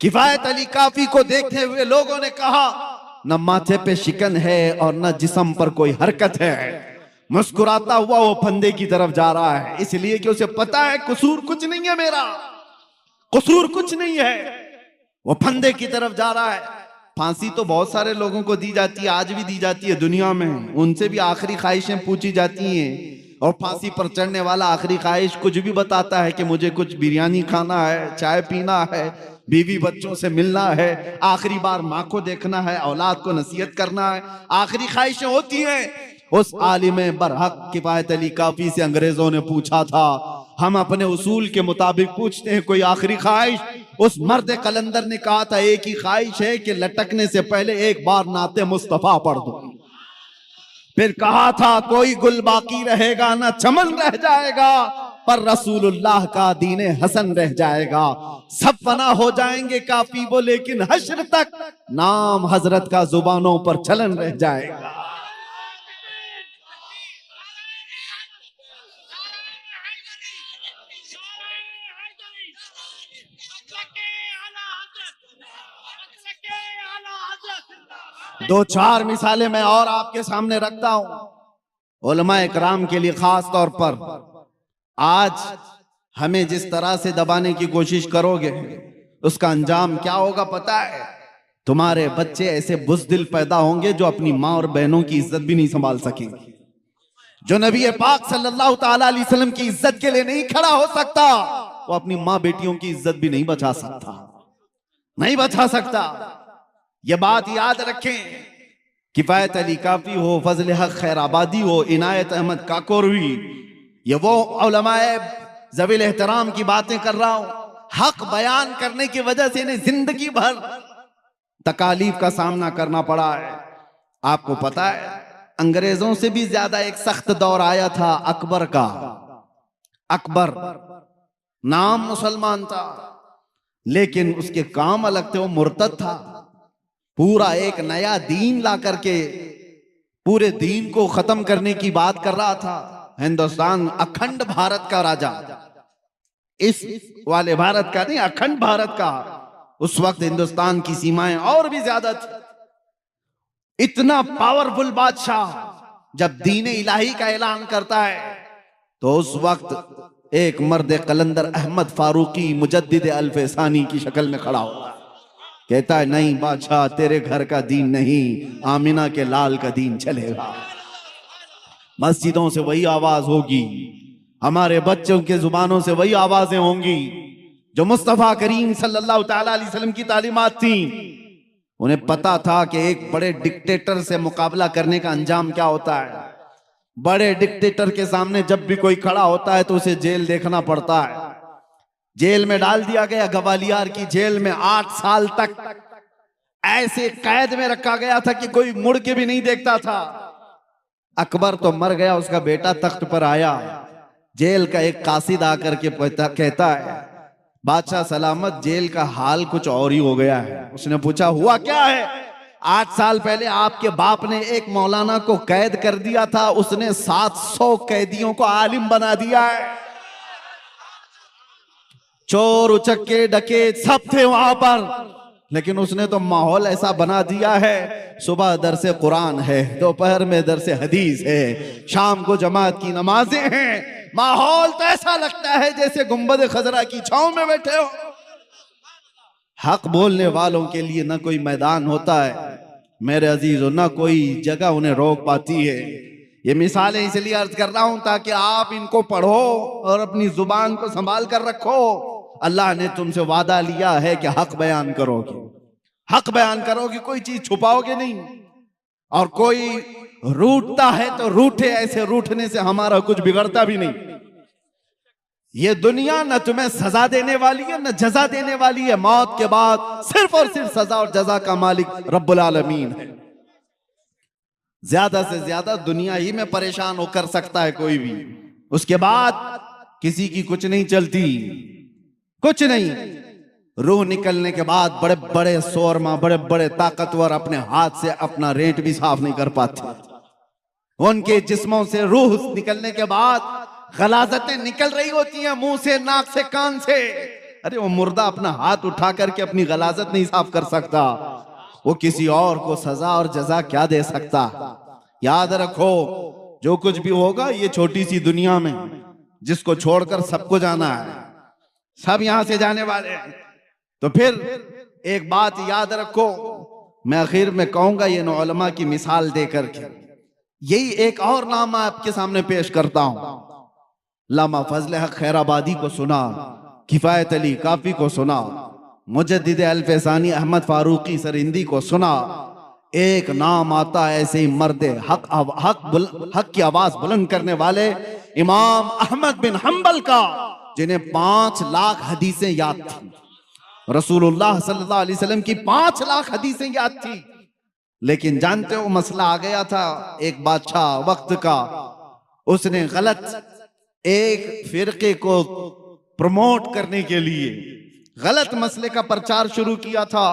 کفایت علی کافی کو دیکھتے ہوئے لوگوں نے کہا نہ ماتھے پہ شکن ہے اور نہ جسم پر کوئی حرکت ہے. مسکراتا ہوا وہ پھندے کی طرف جا رہا ہے، اس لیے کہ اسے پتا ہے قصور کچھ نہیں ہے، میرا قصور کچھ نہیں ہے. وہ پھندے کی طرف جا رہا ہے. پھانسی تو بہت سارے لوگوں کو دی جاتی ہے، آج بھی دی جاتی ہے دنیا میں، ان سے بھی آخری خواہشیں پوچھی جاتی ہیں، اور پھانسی پر چڑھنے والا آخری خواہش کچھ بھی بتاتا ہے کہ مجھے کچھ بریانی کھانا ہے، چائے پینا ہے، بیوی بچوں سے ملنا ہے، آخری بار ماں کو دیکھنا ہے، اولاد کو نصیحت کرنا ہے، آخری خواہشیں ہوتی ہیں۔ اس عالم برحق کفایت علی کافی سے انگریزوں نے پوچھا تھا، ہم اپنے اصول کے مطابق پوچھتے ہیں کوئی آخری خواہش؟ اس مرد قلندر نے کہا تھا ایک ہی خواہش ہے کہ لٹکنے سے پہلے ایک بار نعت مصطفیٰ پڑھ دوں۔ پھر کہا تھا کوئی گل باقی رہے گا نہ چمن رہ جائے گا، پر رسول اللہ کا دین حسن رہ جائے گا۔ سب فنا ہو جائیں گے کافی وہ، لیکن حشر تک نام حضرت کا زبانوں پر چلن رہ جائے گا۔ دو چار مثالیں میں اور آپ کے سامنے رکھتا ہوں علماء اکرام کے لیے خاص طور پر۔ آج ہمیں جس طرح سے دبانے کی کوشش کرو گے اس کا انجام کیا ہوگا پتہ ہے؟ تمہارے بچے ایسے بزدل پیدا ہوں گے جو اپنی ماں اور بہنوں کی عزت بھی نہیں سنبھال سکیں گے۔ جو نبی پاک صلی اللہ تعالیٰ علیہ وسلم کی عزت کے لیے نہیں کھڑا ہو سکتا، وہ اپنی ماں بیٹیوں کی عزت بھی نہیں بچا سکتا، نہیں بچا سکتا۔ یہ بات یاد رکھیں، کفایت علی کافی ہو، فضل حق خیر آبادی ہو، عنایت احمد کاکوروی، یہ وہ علماء ذوی الاحترام کی باتیں کر رہا ہوں۔ حق بیان کرنے کی وجہ سے انہیں زندگی بھر تکالیف کا سامنا کرنا پڑا ہے۔ آپ کو پتہ ہے انگریزوں سے بھی زیادہ ایک سخت دور آیا تھا اکبر کا۔ اکبر نام مسلمان تھا لیکن اس کے کام الگ تھے، وہ مرتد تھا۔ پورا ایک نیا دین لا کر کے پورے دین کو ختم کرنے کی بات کر رہا تھا۔ ہندوستان اکھنڈ بھارت کا راجا، اس والے بھارت کا نہیں، اکھنڈ بھارت کا۔ اس وقت ہندوستان کی سیمائیں اور بھی زیادہ تھی۔ اتنا پاورفل بادشاہ جب دین الہی کا اعلان کرتا ہے تو اس وقت ایک مرد قلندر احمد فاروقی مجدد الف ثانی کی شکل میں کھڑا ہوتا ہے، کہتا ہے نہیں بادشاہ، تیرے گھر کا دین نہیں، آمینہ کے لال کا دین چلے گا۔ مسجدوں سے وہی آواز ہوگی، ہمارے بچوں کے زبانوں سے وہی آوازیں ہوں گی جو مصطفیٰ کریم صلی اللہ تعالیٰ علیہ وسلم کی تعلیمات تھیں۔ انہیں پتا تھا کہ ایک بڑے ڈکٹیٹر سے مقابلہ کرنے کا انجام کیا ہوتا ہے۔ بڑے ڈکٹیٹر کے سامنے جب بھی کوئی کھڑا ہوتا ہے تو اسے جیل دیکھنا پڑتا ہے۔ جیل میں ڈال دیا گیا، گوالیار کی جیل میں 8 سال تک ایسے قید میں رکھا گیا تھا کہ کوئی مڑ کے بھی نہیں دیکھتا تھا۔ اکبر تو مر گیا، اس کا بیٹا تخت پر آیا۔ جیل کا ایک قاصد آ کر کے کہتا ہے بادشاہ سلامت، جیل کا حال کچھ اور ہی ہو گیا ہے۔ اس نے پوچھا ہوا کیا ہے؟ 8 سال پہلے آپ کے باپ نے ایک مولانا کو قید کر دیا تھا، اس نے 700 قیدیوں کو عالم بنا دیا ہے۔ چور اچکے ڈکیت سب تھے وہاں پر، لیکن اس نے تو ماحول ایسا بنا دیا ہے، صبح درس قرآن ہے، دوپہر میں درس حدیث ہے، شام کو جماعت کی نمازیں ہیں، ماحول تو ایسا لگتا ہے جیسے گنبد خضرا کی چھاؤں میں بیٹھے ہو۔ حق بولنے والوں کے لیے نہ کوئی میدان ہوتا ہے میرے عزیزو، نہ کوئی جگہ انہیں روک پاتی ہے۔ یہ مثالیں اس لیے عرض کر رہا ہوں تاکہ آپ ان کو پڑھو اور اپنی زبان کو سنبھال کر رکھو۔ اللہ نے تم سے وعدہ لیا ہے کہ حق بیان کرو گے، حق بیان کرو گے، کوئی چیز چھپاؤ گے نہیں۔ اور کوئی روٹتا ہے تو روٹے، ایسے روٹنے سے ہمارا کچھ بگڑتا بھی نہیں۔ یہ دنیا نہ تمہیں سزا دینے والی ہے نہ جزا دینے والی ہے، موت کے بعد صرف اور صرف سزا اور جزا کا مالک رب العالمین ہے۔ زیادہ سے زیادہ دنیا ہی میں پریشان ہو کر سکتا ہے کوئی بھی، اس کے بعد کسی کی کچھ نہیں چلتی، کچھ نہیں۔ روح نکلنے کے بعد بڑے بڑے سورما، بڑے بڑے طاقتور اپنے ہاتھ سے اپنا ریٹ بھی صاف نہیں کر پاتے۔ ان کے جسموں سے روح نکلنے کے بعد غلاظتیں نکل رہی ہوتی ہیں منہ سے، ناک سے، کان سے۔ ارے وہ مردہ اپنا ہاتھ اٹھا کر کے اپنی غلاظت نہیں صاف کر سکتا، وہ کسی اور کو سزا اور جزا کیا دے سکتا؟ یاد رکھو جو کچھ بھی ہوگا یہ چھوٹی سی دنیا میں، جس کو چھوڑ کر سب کو جانا ہے، سب یہاں سے جانے والے ہیں۔ تو پھر ایک بات یاد رکھو، میں آخر میں کہوں گا یہ علماء کی مثال دے کر کے یہی ایک اور نام آپ کے سامنے پیش کرتا ہوں. علامہ فضل حق خیر آبادی کو سنا, کفایت علی کافی کو سنا, مجدد الفسانی احمد فاروقی سرہندی کو سنا. ایک نام آتا ہے ایسے ہی مرد حق کی آواز بلند کرنے والے امام احمد بن حنبل کا, جنہیں 5 لاکھ حدیثیں یاد تھیں. رسول اللہ صلی اللہ علیہ وسلم کی 5 لاکھ حدیثیں یاد تھی. لیکن جانتے ہو مسئلہ آ گیا تھا ایک بادشاہ وقت کا, اس نے غلط ایک فرقے کو پروموٹ کرنے کے لیے غلط مسئلے کا پرچار شروع کیا تھا.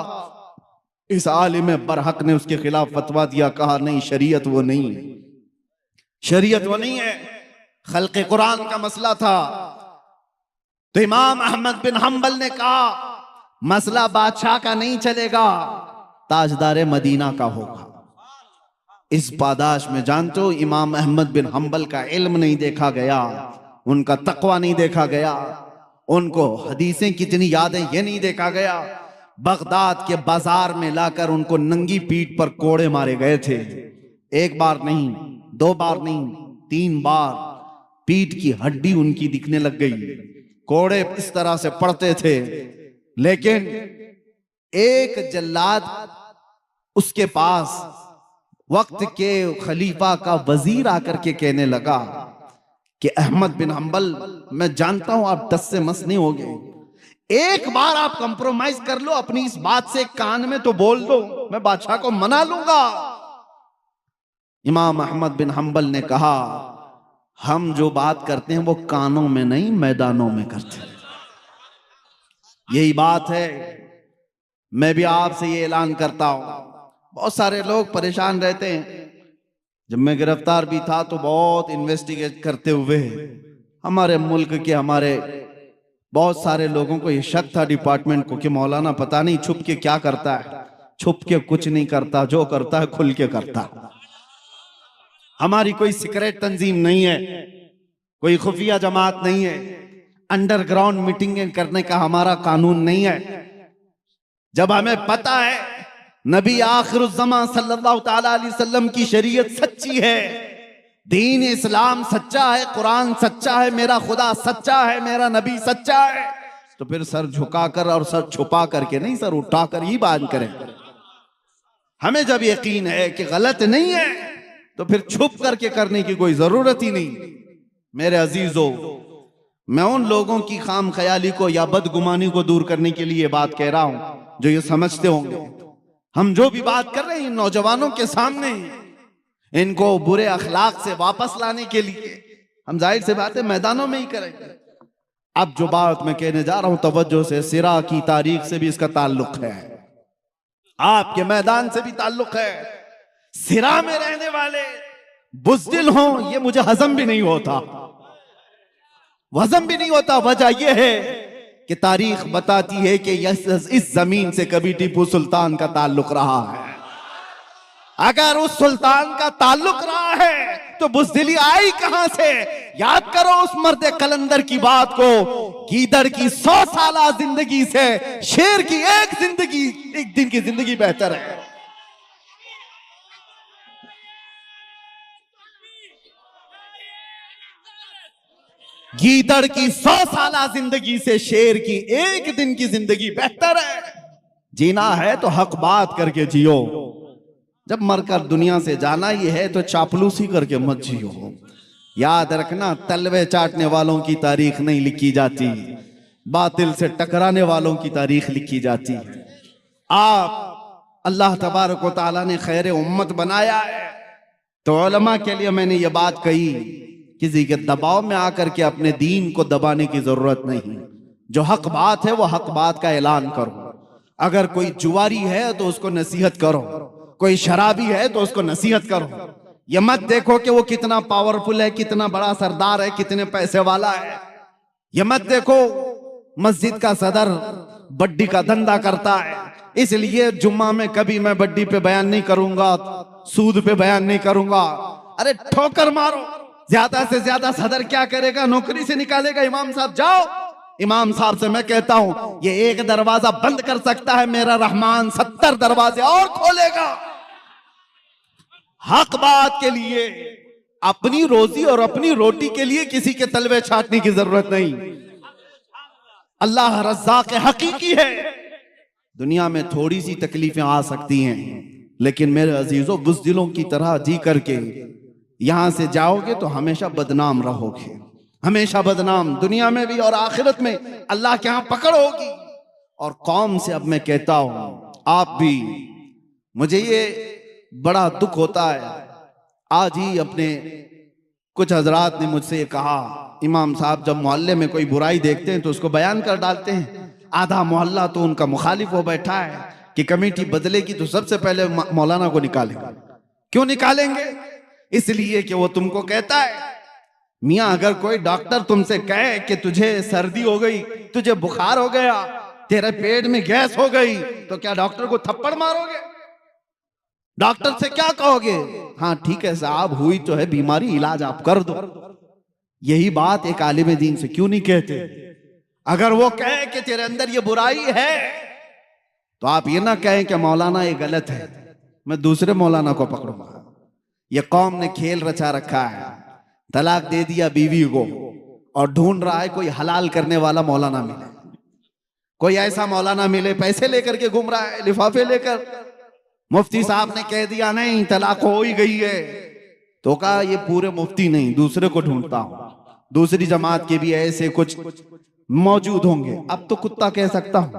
اس عالم برحق نے اس کے خلاف فتویٰ دیا, کہا نہیں شریعت وہ نہیں ہے, شریعت وہ نہیں ہے, خلق قرآن کا مسئلہ تھا. تو امام احمد بن حنبل نے کہا مسئلہ بادشاہ کا نہیں چلے گا, تاجدار مدینہ کا ہوگا. اس پاداش میں جانتے ہو امام احمد بن حنبل کا علم نہیں دیکھا گیا, ان کا تقوی نہیں دیکھا گیا, ان کو حدیثیں کتنی یاد ہیں یہ نہیں دیکھا گیا. بغداد کے بازار میں لا کر ان کو ننگی پیٹھ پر کوڑے مارے گئے تھے. 1 بار نہیں, 2 بار نہیں, 3 بار پیٹھ کی ہڈی ان کی دکھنے لگ گئی, کوڑے اس طرح سے پڑتے تھے. لیکن ایک جلاد اس کے پاس وقت کے خلیفہ کا وزیر آ کر کے کہنے لگا کہ احمد بن حنبل میں جانتا ہوں آپ 10 سے مس نہیں ہوگے, ایک بار آپ کمپرومائز کر لو, اپنی اس بات سے کان میں تو بول دو, میں بادشاہ کو منا لوں گا. امام احمد بن حنبل نے کہا ہم جو بات کرتے ہیں وہ کانوں میں نہیں میدانوں میں کرتے ہیں. یہی بات ہے. میں بھی آپ سے یہ اعلان کرتا ہوں, بہت سارے لوگ پریشان رہتے ہیں. جب میں گرفتار بھی تھا تو بہت انویسٹیگیٹ کرتے ہوئے ہمارے ملک کے ہمارے بہت سارے لوگوں کو یہ شک تھا ڈپارٹمنٹ کو کہ مولانا پتہ نہیں چھپ کے کیا کرتا ہے. چھپ کے کچھ نہیں کرتا, جو کرتا ہے کھل کے کرتا ہے. ہماری کوئی سیکریٹ تنظیم نہیں ہے, کوئی خفیہ جماعت نہیں ہے, انڈر گراؤنڈ میٹنگیں کرنے کا ہمارا قانون نہیں ہے. جب ہمیں پتا ہے نبی آخر الزمان صلی اللہ تعالی علیہ وسلم کی شریعت سچی ہے, دین اسلام سچا ہے, قرآن سچا ہے, میرا خدا سچا ہے, میرا نبی سچا ہے, تو پھر سر جھکا کر اور سر چھپا کر کے نہیں, سر اٹھا کر ہی بات کریں. ہمیں جب یقین ہے کہ غلط نہیں ہے تو پھر چھپ کر کے کرنے کی کوئی ضرورت ہی نہیں. میرے عزیزو, میں ان لوگوں کی خام خیالی کو یا بدگمانی کو دور کرنے کے لیے بات کہہ رہا ہوں جو یہ سمجھتے ہوں گے ہم جو بھی بات کر رہے ہیں نوجوانوں کے سامنے, ان کو برے اخلاق سے واپس لانے کے لیے ہم ظاہر سے باتیں میدانوں میں ہی کریں گے. اب جو بات میں کہنے جا رہا ہوں توجہ سے, سرا کی تاریخ سے بھی اس کا تعلق ہے, آپ کے میدان سے بھی تعلق ہے. سرا میں رہنے والے بزدل ہوں یہ مجھے ہضم بھی نہیں ہوتا, وزن بھی نہیں ہوتا. وجہ یہ ہے کہ تاریخ بتاتی ہے کہ اس زمین سے کبھی ٹیپو سلطان کا تعلق رہا ہے. اگر اس سلطان کا تعلق رہا ہے تو بزدلی آئی کہاں سے؟ یاد کرو اس مرد قلندر کی بات کو, گیدڑ کی 100 سالہ زندگی سے شیر کی ایک دن کی زندگی بہتر ہے. گیدڑ کی 100 سالہ زندگی سے شیر کی ایک دن کی زندگی بہتر ہے. جینا ہے تو حق بات کر کے جیو, جب مر کر دنیا سے جانا ہی ہے تو چاپلوسی کر کے مت جیو. یاد رکھنا تلوے چاٹنے والوں کی تاریخ نہیں لکھی جاتی, باطل سے ٹکرانے والوں کی تاریخ لکھی جاتی. آپ اللہ تبارک و تعالیٰ نے خیر امت بنایا ہے تو علماء کے لیے میں نے یہ بات کہی, کسی کے دباؤ میں آ کر کے اپنے دین کو دبانے کی ضرورت نہیں. جو حق بات ہے وہ حق بات کا اعلان کرو. اگر کوئی جواری ہے تو اس کو نصیحت کرو, کوئی شرابی ہے تو اس کو نصیحت کرو. یہ مت دیکھو کہ وہ کتنا پاورفل ہے, کتنا بڑا سردار ہے, کتنے پیسے والا ہے. یہ مت دیکھو مسجد کا صدر بڈی کا دھندا کرتا ہے اس لیے جمعہ میں کبھی میں بڈی پہ بیان نہیں کروں گا, سود پہ بیان نہیں کروں گا. ارے ٹھوکر مارو, زیادہ سے زیادہ صدر کیا کرے گا؟ نوکری سے نکالے گا. امام صاحب جاؤ امام صاحب سے میں کہتا ہوں یہ ایک دروازہ بند کر سکتا ہے، میرا رحمان 70 دروازے اور کھولے گا۔ حق بات کے لیے، اپنی روزی اور اپنی روٹی کے لیے کسی کے تلوے چھاٹنے کی ضرورت نہیں۔ اللہ رزاق حقیقی ہے۔ دنیا میں تھوڑی سی تکلیفیں آ سکتی ہیں، لیکن میرے عزیزوں بزدلوں کی طرح جی کر کے یہاں سے جاؤ گے تو ہمیشہ بدنام رہو گے، ہمیشہ بدنام، دنیا میں بھی اور آخرت میں اللہ کے ہاں پکڑ ہوگی۔ اور قوم سے اب میں کہتا ہوں، آپ بھی، مجھے یہ بڑا دکھ ہوتا ہے، آج ہی اپنے کچھ حضرات نے مجھ سے یہ کہا، امام صاحب جب محلے میں کوئی برائی دیکھتے ہیں تو اس کو بیان کر ڈالتے ہیں، آدھا محلہ تو ان کا مخالف ہو بیٹھا ہے کہ کمیٹی بدلے گی تو سب سے پہلے مولانا کو نکالیں گے۔ کیوں نکالیں گے؟ اس لیے کہ وہ تم کو کہتا ہے، میاں اگر کوئی ڈاکٹر تم سے کہے کہ تجھے سردی ہو گئی، تجھے بخار ہو گیا، تیرے پیٹ میں گیس ہو گئی، تو کیا ڈاکٹر کو تھپڑ مارو گے؟ ڈاکٹر سے کیا کہو گے؟ ہاں ٹھیک ہے صاحب، ہوئی تو ہے بیماری، علاج آپ کر دو۔ یہی بات ایک عالم دین سے کیوں نہیں کہتے؟ اگر وہ کہے کہ تیرے اندر یہ برائی ہے تو آپ یہ نہ کہیں کہ مولانا یہ غلط ہے، میں دوسرے مولانا کو پکڑوں گا۔ یہ قوم نے کھیل رچا رکھا ہے، طلاق دے دیا بیوی کو اور ڈھونڈ رہا ہے کوئی حلال کرنے والا مولانا ملے، کوئی ایسا مولانا ملے، پیسے لے کر کے گھوم رہا ہے، لفافے لے کر۔ مفتی صاحب نے کہہ دیا نہیں طلاق ہو ہی گئی ہے، تو کہا یہ پورے مفتی نہیں، دوسرے کو ڈھونڈتا ہوں، دوسری جماعت کے بھی ایسے کچھ موجود ہوں گے۔ اب تو کتا کہہ سکتا ہوں،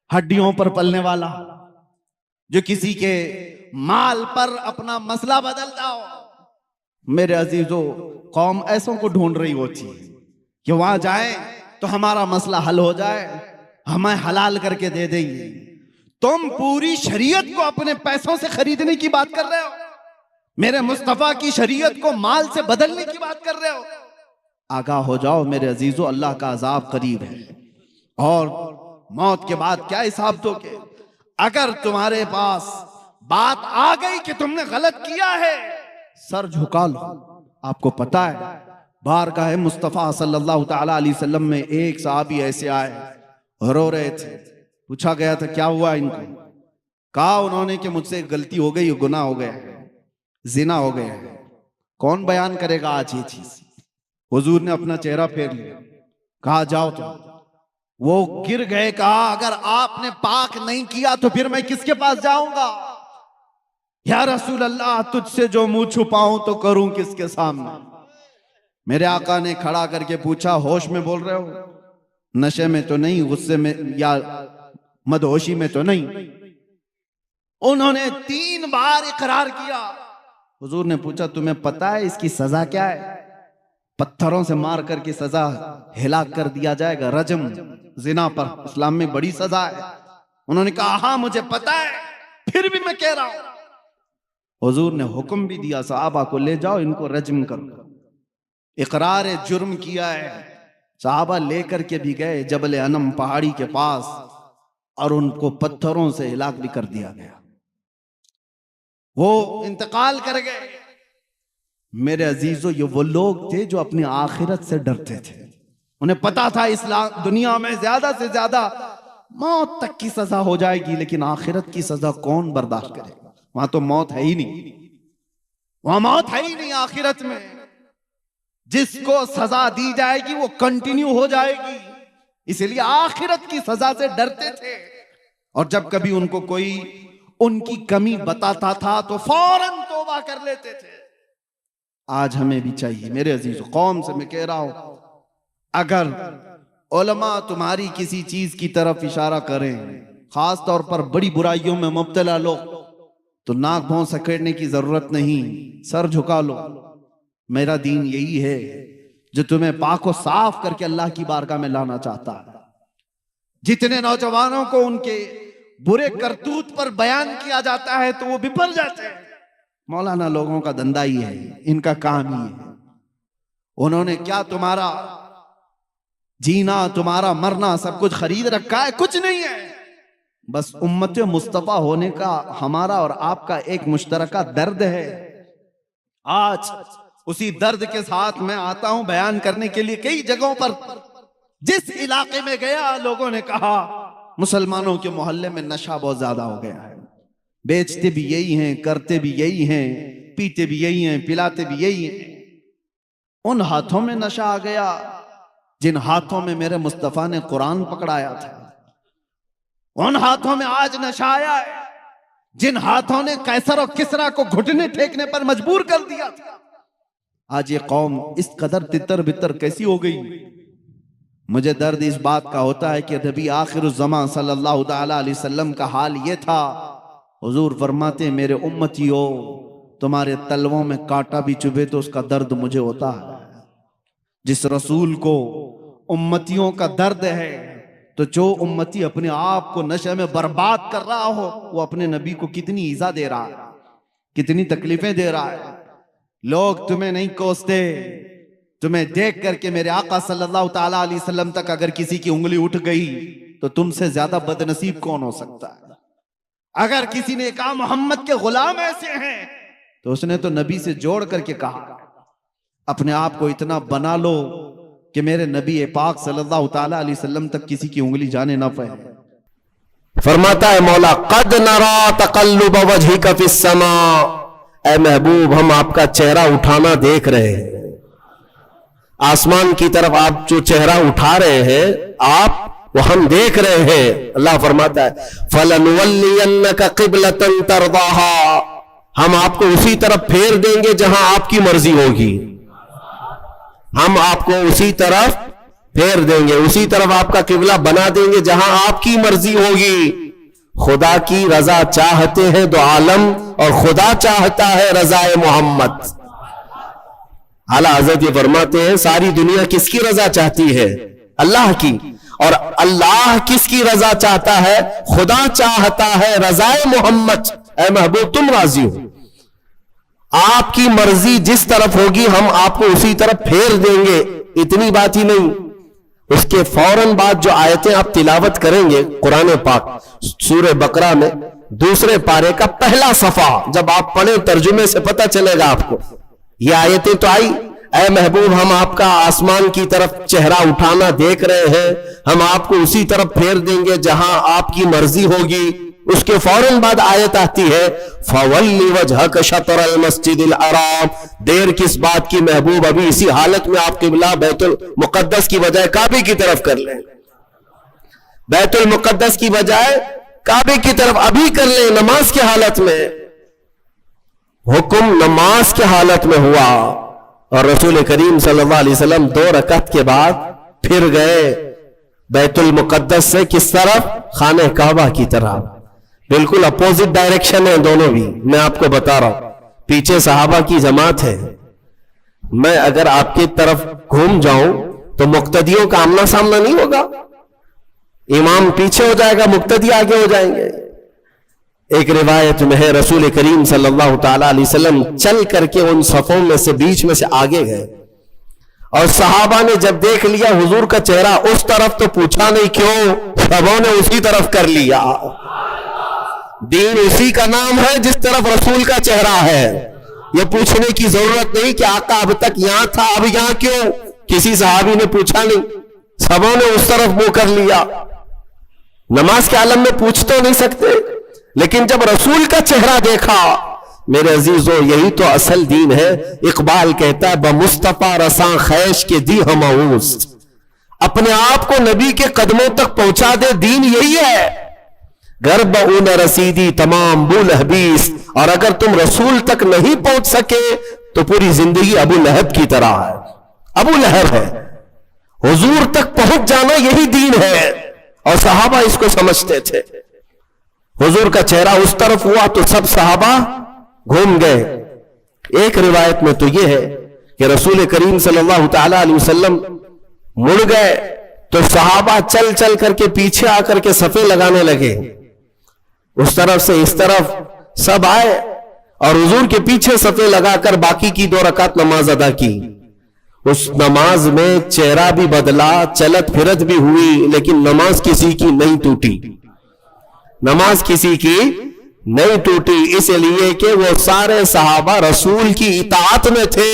ہڈیوں پر پلنے والا، جو کسی کے مال پر اپنا مسئلہ بدلتا ہو۔ میرے عزیزو، قوم ایسوں کو ڈھونڈ رہی ہوتی ہے کہ وہاں جائیں تو ہمارا مسئلہ حل ہو جائے، ہمیں حلال کر کے دے دیں گے۔ تم پوری شریعت کو اپنے پیسوں سے خریدنے کی بات کر رہے ہو، میرے مصطفیٰ کی شریعت کو مال سے بدلنے کی بات کر رہے ہو۔ آگاہ ہو جاؤ میرے عزیزو، اللہ کا عذاب قریب ہے، اور موت کے بعد کیا حساب دو گے؟ اگر تمہارے پاس بات آ گئی کہ تم نے غلط کیا ہے، سر جھکا لو۔ آپ کو پتا ہے بارگاہ مصطفیٰ صلی اللہ تعالی علیہ وسلم میں ایک صحابی ایسے آئے، رو رہے تھے، پوچھا گیا تھا کیا ہوا ان کو؟ کہا انہوں نے کہ مجھ سے غلطی ہو گئی، گناہ ہو گیا ہے، زنا ہو گیا ہے۔ کون بیان کرے گا آج یہ چیز؟ حضور نے اپنا چہرہ پھیر لیا، کہا جاؤ تم۔ وہ گر گئے، کہا اگر آپ نے پاک نہیں کیا تو پھر میں کس کے پاس جاؤں گا؟ یا رسول اللہ، تجھ سے جو منہ چھپاؤں تو کروں کس کے سامنے؟ میرے آقا نے کھڑا کر کے پوچھا، ہوش میں بول رہے ہو؟ نشے میں تو نہیں، غصے میں یا مدہوشی میں تو نہیں؟ انہوں نے 3 بار اقرار کیا۔ حضور نے پوچھا تمہیں پتا ہے اس کی سزا کیا ہے؟ پتھروں سے مار کر کے سزا، ہلاک کر دیا جائے گا، رجم، زنا پر اسلام میں بڑی سزا ہے۔ انہوں نے کہا ہاں مجھے پتا ہے، پھر بھی میں کہہ رہا ہوں۔ حضور نے حکم بھی دیا صحابہ کو لے جاؤ ان کو رجم کرو، اقرار جرم کیا ہے۔ صحابہ لے کر کے بھی گئے جبل انم پہاڑی کے پاس، اور ان کو پتھروں سے ہلاک بھی کر دیا گیا، وہ انتقال کر گئے۔ میرے عزیزو، یہ وہ لوگ تھے جو اپنی آخرت سے ڈرتے تھے، انہیں پتا تھا اسلام دنیا میں زیادہ سے زیادہ موت تک کی سزا ہو جائے گی، لیکن آخرت کی سزا کون برداشت کرے گا؟ وہاں تو موت ہے ہی نہیں، وہاں موت ہے ہی نہیں آخرت میں۔ جس کو سزا دی جائے گی وہ کنٹینیو ہو جائے گی، اس لیے آخرت کی سزا سے ڈرتے تھے۔ اور جب کبھی ان کو کوئی ان کی کمی بتاتا تھا تو فوراً توبہ کر لیتے تھے۔ آج ہمیں بھی چاہیے میرے عزیز قوم سے میں کہہ رہا ہوں، اگر علماء تمہاری کسی چیز کی طرف اشارہ کریں، خاص طور پر بڑی برائیوں میں مبتلا لوگ، تو ناک بھون سکیڑنے کی ضرورت نہیں، سر جھکا لو۔ میرا دین یہی ہے جو تمہیں پاک و صاف کر کے اللہ کی بارگاہ میں لانا چاہتا ہے۔ جتنے نوجوانوں کو ان کے برے کرتوت پر بیان کیا جاتا ہے تو وہ بپر جاتے ہیں۔ مولانا لوگوں کا دھندا ہی ہے، ان کا کام ہی ہے۔ انہوں نے کیا تمہارا جینا، تمہارا مرنا سب کچھ خرید رکھا ہے؟ کچھ نہیں ہے، بس امت مصطفیٰ ہونے کا ہمارا اور آپ کا ایک مشترکہ درد ہے۔ آج اسی درد کے ساتھ میں آتا ہوں بیان کرنے کے لیے کئی جگہوں پر. جس علاقے میں گیا لوگوں نے کہا مسلمانوں کے محلے میں نشہ بہت زیادہ ہو گیا ہے, بیچتے بھی یہی ہیں, کرتے بھی یہی ہیں, پیتے بھی یہی ہیں, پلاتے بھی یہی ہیں. ان ہاتھوں میں نشہ آ گیا جن ہاتھوں میں میرے مصطفیٰ نے قرآن پکڑایا تھا. ان ہاتھوں میں آج نشہ آیا ہے جن ہاتھوں نے قیصر اور کسریٰ کو گھٹنے ٹیکنے پر مجبور کر دیا تھا. آج یہ قوم اس قدر تتر بتر کیسی ہو گئی. مجھے درد اس بات کا ہوتا ہے کہ نبی آخر الزمان صلی اللہ تعالی علیہ وسلم کا حال یہ تھا. حضور فرماتے ہیں میرے امتیو, تمہارے تلووں میں کانٹا بھی چبھے تو اس کا درد مجھے ہوتا ہے. جس رسول کو امتیوں کا درد ہے تو جو امتی اپنے آپ کو نشے میں برباد کر رہا ہو وہ اپنے نبی کو کتنی ایذا دے رہا ہے, کتنی تکلیفیں دے رہا ہے. لوگ تمہیں نہیں کوستے, تمہیں دیکھ کر کے میرے آقا صلی اللہ تعالی علیہ وسلم تک اگر کسی کی انگلی اٹھ گئی تو تم سے زیادہ بد نصیب کون ہو سکتا ہے. اگر کسی نے کہا محمد کے غلام ایسے ہیں تو اس نے تو نبی سے جوڑ کر کے کہا اپنے آپ کو اتنا بنا لو کہ میرے نبی پاک صلی اللہ تعالی علیہ وسلم تک کسی کی انگلی جانے نہ پائے.
فرماتا ہے مولا قد نرا تقلب وجہک فی السماء, اے محبوب ہم آپ کا چہرہ اٹھانا دیکھ رہے ہیں. آسمان کی طرف آپ جو چہرہ اٹھا رہے ہیں آپ وہ ہم دیکھ رہے ہیں. اللہ فرماتا ہے فَلَنُوَلِّيَنَّكَ قِبْلَةً تَرْضَاهَا, ہم آپ کو اسی طرف پھیر دیں گے جہاں آپ کی مرضی ہوگی. ہم آپ کو اسی طرف پھیر دیں گے, اسی طرف آپ کا قبلہ بنا دیں گے جہاں آپ کی مرضی ہوگی. خدا کی رضا چاہتے ہیں دو عالم اور خدا چاہتا ہے رضا محمد. اعلیٰ حضرت یہ فرماتے ہیں ساری دنیا کس کی رضا چاہتی ہے؟ اللہ کی. اور اللہ کس کی رضا چاہتا ہے؟ خدا چاہتا ہے رضا محمد. اے محبوب تم راضی ہو, آپ کی مرضی جس طرف ہوگی ہم آپ کو اسی طرف پھیر دیں گے. اتنی بات ہی نہیں, اس کے فوراً بعد جو آیتیں آپ تلاوت کریں گے قرآن پاک سورہ بقرہ میں دوسرے پارے کا پہلا صفحہ جب آپ پڑھیں ترجمے سے پتہ چلے گا آپ کو. یہ آیتیں تو آئی اے محبوب ہم آپ کا آسمان کی طرف چہرہ اٹھانا دیکھ رہے ہیں, ہم آپ کو اسی طرف پھیر دیں گے جہاں آپ کی مرضی ہوگی. اس کے فوراً بعد آیت آتی ہے فَوَلِّ وَجْهَكَ شَطْرَ الْمَسْجِدِ الْحَرَامِ. دیر کس بات کی محبوب, ابھی اسی حالت میں آپ قبلہ بیت المقدس کی بجائے کعبے کی طرف کر لیں. بیت المقدس کی بجائے کعبے کی طرف ابھی کر لیں نماز کی حالت میں. حکم نماز کی حالت میں ہوا اور رسول کریم صلی اللہ علیہ وسلم 2 رکعت کے بعد پھر گئے بیت المقدس سے کس طرف؟ خانہ کعبہ کی طرف. بالکل اپوزٹ ڈائریکشن ہے دونوں بھی. میں آپ کو بتا رہا ہوں پیچھے صحابہ کی جماعت ہے, میں اگر آپ کی طرف گھوم جاؤں تو مقتدیوں کا آمنا سامنا نہیں ہوگا. امام پیچھے ہو جائے گا, مقتدی آگے ہو جائیں گے. ایک روایت میں ہے رسول کریم صلی اللہ تعالی علیہ وسلم چل کر کے ان صفوں میں سے بیچ میں سے آگے گئے اور صحابہ نے جب دیکھ لیا حضور کا چہرہ اس طرف تو پوچھا نہیں کیوں, سبوں نے اسی طرف کر لیا. دین اسی کا نام ہے جس طرف رسول کا چہرہ ہے. یہ پوچھنے کی ضرورت نہیں کہ آقا اب تک یہاں تھا اب یہاں کیوں, کسی صحابی نے پوچھا نہیں, سبوں نے اس طرف منہ کر لیا. نماز کے عالم میں پوچھ تو نہیں سکتے, لیکن جب رسول کا چہرہ دیکھا میرے عزیزو یہی تو اصل دین ہے. اقبال کہتا ہے بمصطفیٰ رساں خیش کے دی ہماؤس, اپنے آپ کو نبی کے قدموں تک پہنچا دے, دین یہی ہے. گر بہو نہ رسیدی تمام بول حبیس, اور اگر تم رسول تک نہیں پہنچ سکے تو پوری زندگی ابو لہب کی طرح ہے. ابو لہب ہے. حضور تک پہنچ جانا یہی دین ہے اور صحابہ اس کو سمجھتے تھے. حضور کا چہرہ اس طرف ہوا تو سب صحابہ گھوم گئے. ایک روایت میں تو یہ ہے کہ رسول کریم صلی اللہ تعالی علیہ وسلم مڑ گئے تو صحابہ چل چل کر کے پیچھے آ کر کے صفیں لگانے لگے. اس طرف سے اس طرف سب آئے اور حضور کے پیچھے صفیں لگا کر باقی کی 2 رکعت نماز ادا کی. اس نماز میں چہرہ بھی بدلا, چلت پھرت بھی ہوئی, لیکن نماز کسی کی نہیں ٹوٹی. نماز کسی کی نہیں ٹوٹی, اس لیے کہ وہ سارے صحابہ رسول کی اطاعت میں تھے.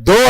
2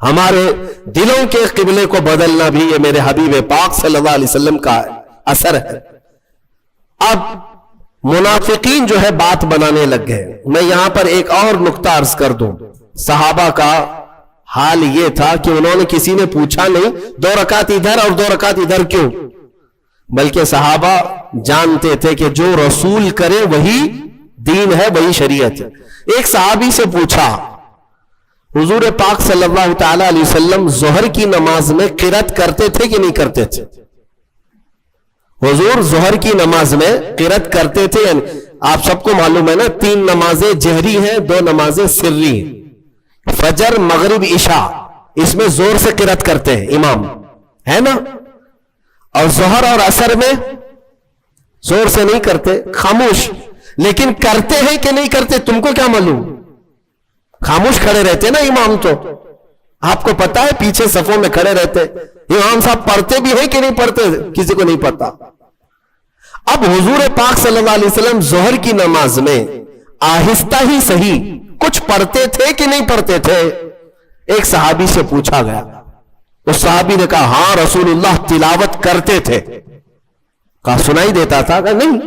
ہمارے دلوں کے قبلے کو بدلنا بھی یہ میرے حبیب پاک صلی اللہ علیہ وسلم کا اثر ہے. اب منافقین جو ہے بات بنانے لگ گئے. میں یہاں پر ایک اور نقطہ عرض کر دوں. صحابہ کا حال یہ تھا کہ انہوں نے کسی نے پوچھا نہیں 2 رکعت ادھر اور 2 رکعت ادھر کیوں، بلکہ صحابہ جانتے تھے کہ جو رسول کرے وہی دین ہے، وہی شریعت ہے. ایک صحابی سے پوچھا حضور پاک صلی اللہ تعالی علیہ وسلم ظہر کی نماز میں قرات کرتے تھے کہ نہیں کرتے تھے؟ حضور ظہر کی نماز میں قرات کرتے تھے. آپ سب کو معلوم ہے نا 3 نمازیں جہری ہیں، 2 نمازیں سری ہیں. فجر مغرب عشاء اس میں زور سے قرات کرتے ہیں امام، ہے نا. اور ظہر اور عصر میں زور سے نہیں کرتے، خاموش. لیکن کرتے ہیں کہ نہیں کرتے تم کو کیا معلوم؟ خاموش کھڑے رہتے نا امام. تو آپ کو پتا ہے پیچھے صفوں میں کھڑے رہتے امام صاحب پڑھتے بھی ہیں کہ نہیں پڑھتے، کسی کو نہیں پتا. اب حضور پاک صلی اللہ علیہ وسلم ظہر کی نماز میں آہستہ ہی صحیح کچھ پڑھتے تھے کہ نہیں پڑھتے تھے؟ ایک صحابی سے پوچھا گیا. اس صحابی نے کہا ہاں رسول اللہ تلاوت کرتے تھے. کہا سنائی دیتا تھا؟ کہا نہیں.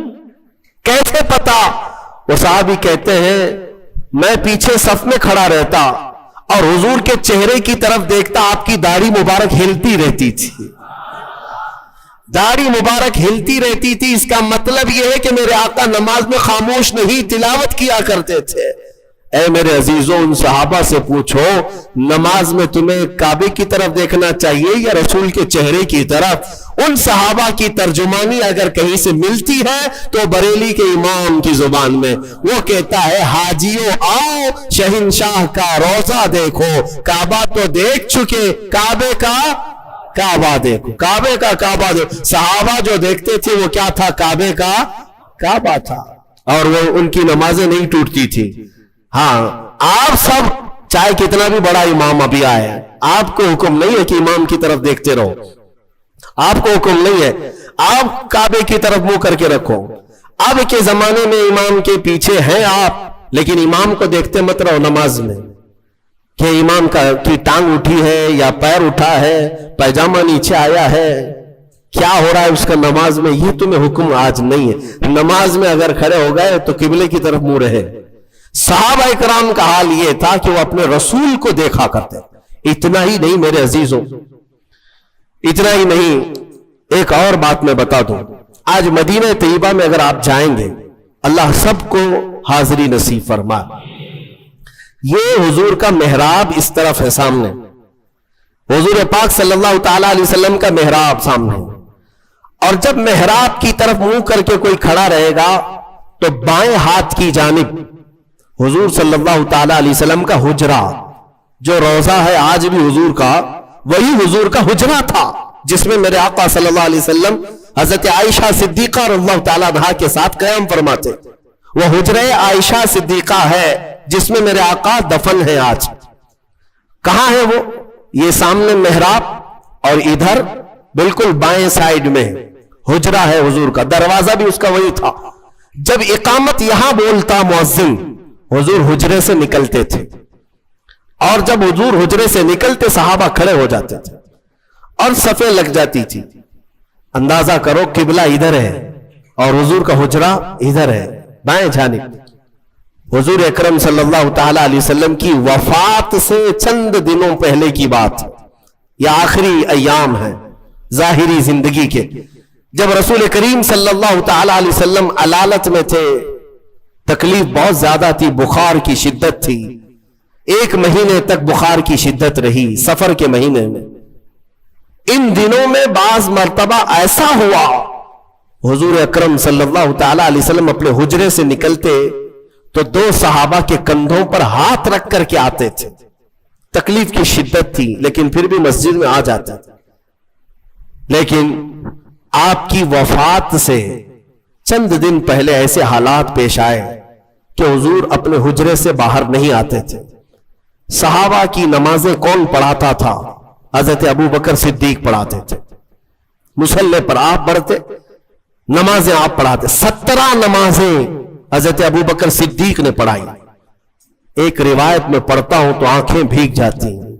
کیسے پتا؟ وہ صحابی کہتے ہیں میں پیچھے صف میں کھڑا رہتا اور حضور کے چہرے کی طرف دیکھتا، آپ کی داڑھی مبارک ہلتی رہتی تھی. داڑھی مبارک ہلتی رہتی تھی. اس کا مطلب یہ ہے کہ میرے آقا نماز میں خاموش نہیں تلاوت کیا کرتے تھے. اے میرے عزیزوں ان صحابہ سے پوچھو نماز میں تمہیں کعبے کی طرف دیکھنا چاہیے یا رسول کے چہرے کی طرف؟ ان صحابہ کی ترجمانی اگر کہیں سے ملتی ہے تو بریلی کے امام کی زبان میں وہ کہتا ہے حاجیوں آؤ شہنشاہ کا روضہ دیکھو. کعبہ تو دیکھ چکے، کعبے کا کعبہ دیکھو. کعبے کا کعبہ دیکھو. صحابہ جو دیکھتے تھے وہ کیا تھا؟ کعبے کا کعبہ تھا. اور وہ ان کی نمازیں نہیں ٹوٹتی تھی. ہاں آپ سب چاہے کتنا بھی بڑا امام ابھی آئے، آپ کو حکم نہیں ہے کہ امام کی طرف دیکھتے رہو. آپ کو حکم نہیں ہے آپ کعبے کی طرف منہ کر کے رکھو. اب کے زمانے میں امام کے پیچھے ہیں آپ، لیکن امام کو دیکھتے مت رہو نماز میں کہ امام کی ٹانگ اٹھی ہے یا پیر اٹھا ہے، پیجامہ نیچے آیا ہے، کیا ہو رہا ہے اس کا نماز میں. یہ تمہیں حکم آج نہیں ہے. نماز میں اگر کھڑے ہو گئے تو قبلے کی طرف منہ رہے. صحابہ کرام کا حال یہ تھا کہ وہ اپنے رسول کو دیکھا کرتے. اتنا ہی نہیں میرے عزیزوں، اتنا ہی نہیں، ایک اور بات میں بتا دوں. آج مدینہ طیبہ میں اگر آپ جائیں گے اللہ سب کو حاضری نصیب فرمائے. یہ حضور کا محراب اس طرف ہے سامنے، حضور پاک صلی اللہ تعالی علیہ وسلم کا محراب سامنے. اور جب محراب کی طرف منہ کر کے کوئی کھڑا رہے گا تو بائیں ہاتھ کی جانب حضور صلی اللہ تعالی علیہ وسلم کا حجرہ، جو روضہ ہے آج بھی حضور کا، وہی حضور کا حجرہ تھا جس میں میرے آقا صلی اللہ علیہ وسلم حضرت عائشہ صدیقہ رضی اللہ تعالیٰ عنہا کے ساتھ قیام فرماتے. وہ حجرہ عائشہ صدیقہ ہے جس میں میرے آقا دفن ہے. آج کہاں ہے وہ؟ یہ سامنے محراب اور ادھر بالکل بائیں سائیڈ میں حجرہ ہے حضور کا. دروازہ بھی اس کا وہی تھا. جب اقامت یہاں بولتا مؤذن حضور حجرے سے نکلتے تھے، اور جب حضور حجرے سے نکلتے صحابہ کھڑے ہو جاتے تھے اور صفیں لگ جاتی تھی. اندازہ کرو قبلہ ادھر ہے اور حضور کا حجرہ ادھر ہے بائیں جانب. حضور اکرم صلی اللہ تعالی علیہ وسلم کی وفات سے چند دنوں پہلے کی بات، یہ آخری ایام ہے ظاہری زندگی کے، جب رسول کریم صلی اللہ تعالی علیہ وسلم علالت میں تھے. تکلیف بہت زیادہ تھی، بخار کی شدت تھی. 1 مہینے تک بخار کی شدت رہی سفر کے مہینے میں. ان دنوں میں بعض مرتبہ ایسا ہوا حضور اکرم صلی اللہ تعالی علیہ وسلم اپنے حجرے سے نکلتے تو 2 صحابہ کے کندھوں پر ہاتھ رکھ کر کے آتے تھے. تکلیف کی شدت تھی لیکن پھر بھی مسجد میں آ جاتے تھے. لیکن آپ کی وفات سے چند دن پہلے ایسے حالات پیش آئے کہ حضور اپنے حجرے سے باہر نہیں آتے تھے. صحابہ کی نمازیں کون پڑھاتا تھا؟ حضرت ابو بکر صدیق پڑھاتے تھے. مصلی پر آپ پڑھتے، نمازیں آپ پڑھاتے. 17 نمازیں حضرت ابو بکر صدیق نے پڑھائی. ایک روایت میں پڑھتا ہوں تو آنکھیں بھیگ جاتی ہیں.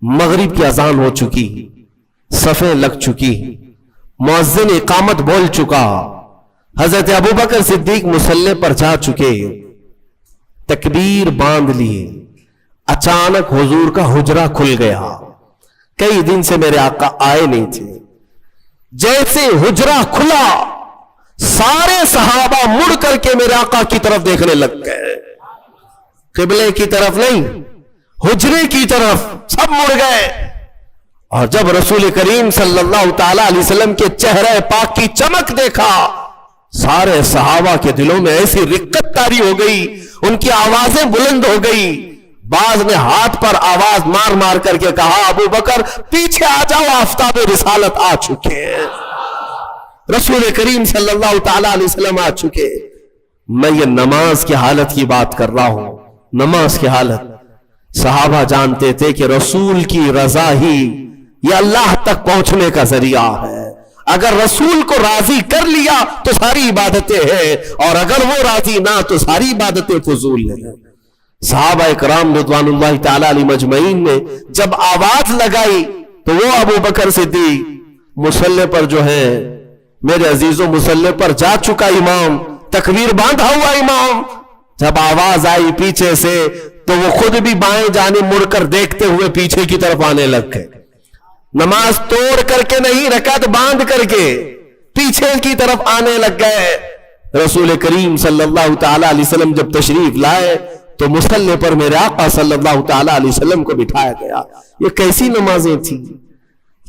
مغرب کی اذان ہو چکی، صفیں لگ چکی، مؤذن اقامت بول چکا، حضرت ابوبکر صدیق مصلی پر جا چکے، تکبیر باندھ لیے، اچانک حضور کا حجرہ کھل گیا۔ کئی دن سے میرے آقا آئے نہیں تھے، جیسے حجرہ کھلا سارے صحابہ مڑ کر کے میرے آقا کی طرف دیکھنے لگ گئے، قبلے کی طرف نہیں، حجرے کی طرف سب مڑ گئے۔ اور جب رسول کریم صلی اللہ تعالی علیہ وسلم کے چہرے پاک کی چمک دیکھا، سارے صحابہ کے دلوں میں ایسی رقت طاری ہو گئی، ان کی آوازیں بلند ہو گئی۔ بعض نے ہاتھ پر آواز مار مار کر کے کہا، ابو بکر پیچھے آ جاؤ، آفتاب رسالت آ چکے، رسول کریم صلی اللہ تعالی علیہ وسلم آ چکے۔ میں یہ نماز کی حالت کی بات کر رہا ہوں، نماز کی حالت۔ صحابہ جانتے تھے کہ رسول کی رضا ہی یہ اللہ تک پہنچنے کا ذریعہ ہے۔ اگر رسول کو راضی کر لیا تو ساری عبادتیں ہیں، اور اگر وہ راضی نہ تو ساری عبادتیں فضول ہیں۔ صحابہ اکرام رضوان اللہ تعالی علیہ مجمعین نے جب آواز لگائی تو وہ ابو بکر صدیق مصلی پر جو ہے، میرے عزیزوں مصلی پر جا چکا امام، تکبیر باندھا ہوا امام، جب آواز آئی پیچھے سے تو وہ خود بھی بائیں جانب مڑ کر دیکھتے ہوئے پیچھے کی طرف آنے لگ گئے۔ نماز توڑ کر کے نہیں، رکعت باندھ کر کے پیچھے کی طرف آنے لگ گئے۔ رسول کریم صلی اللہ تعالی علیہ وسلم جب تشریف لائے تو مصلی پر میرے آقا صلی اللہ تعالی علیہ وسلم کو بٹھایا گیا۔ یہ کیسی نمازیں تھیں،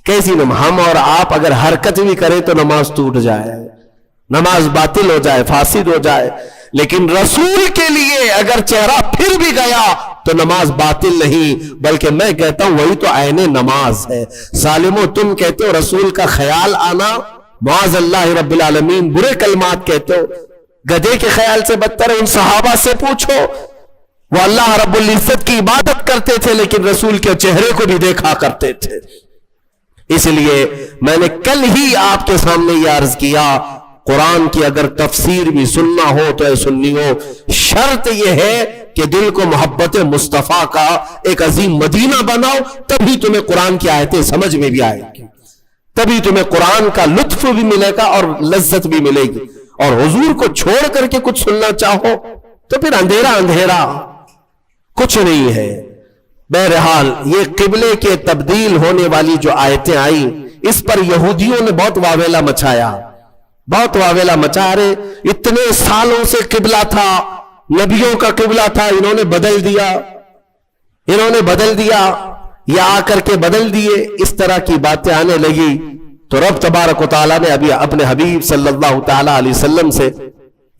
کیسی نماز! ہم اور آپ اگر حرکت بھی کریں تو نماز ٹوٹ جائے، نماز باطل ہو جائے، فاسد ہو جائے، لیکن رسول کے لیے اگر چہرہ پھر بھی گیا تو نماز باطل نہیں، بلکہ میں کہتا ہوں وہی تو عین نماز ہے۔ ظالمو، تم کہتے ہو رسول کا خیال آنا، معاذ اللہ رب العالمین، برے کلمات کہتے ہو، گدھے کے خیال سے بدتر ہے۔ ان صحابہ سے پوچھو، وہ اللہ رب العزت کی عبادت کرتے تھے لیکن رسول کے چہرے کو بھی دیکھا کرتے تھے۔ اس لیے میں نے کل ہی آپ کے سامنے یہ عرض کیا، قرآن کی اگر تفسیر بھی سننا ہو تو اے سنیو، شرط یہ ہے کہ دل کو محبت مصطفیٰ کا ایک عظیم مدینہ بناؤ، تبھی تمہیں قرآن کی آیتیں سمجھ میں بھی آئے گی، تبھی تمہیں قرآن کا لطف بھی ملے گا اور لذت بھی ملے گی۔ اور حضور کو چھوڑ کر کے کچھ سننا چاہو تو پھر اندھیرا اندھیرا، کچھ نہیں ہے۔ بہرحال یہ قبلے کے تبدیل ہونے والی جو آیتیں آئیں، اس پر یہودیوں نے بہت واویلا مچایا، بہت واویلا مچا رہے۔ اتنے سالوں سے قبلہ تھا، نبیوں کا قبلہ تھا، انہوں نے بدل دیا، انہوں نے بدل دیا، یا آ کر کے بدل دیے، اس طرح کی باتیں آنے لگی۔ تو رب تبارک و تعالیٰ نے ابھی اپنے حبیب صلی اللہ تعالی علیہ وسلم سے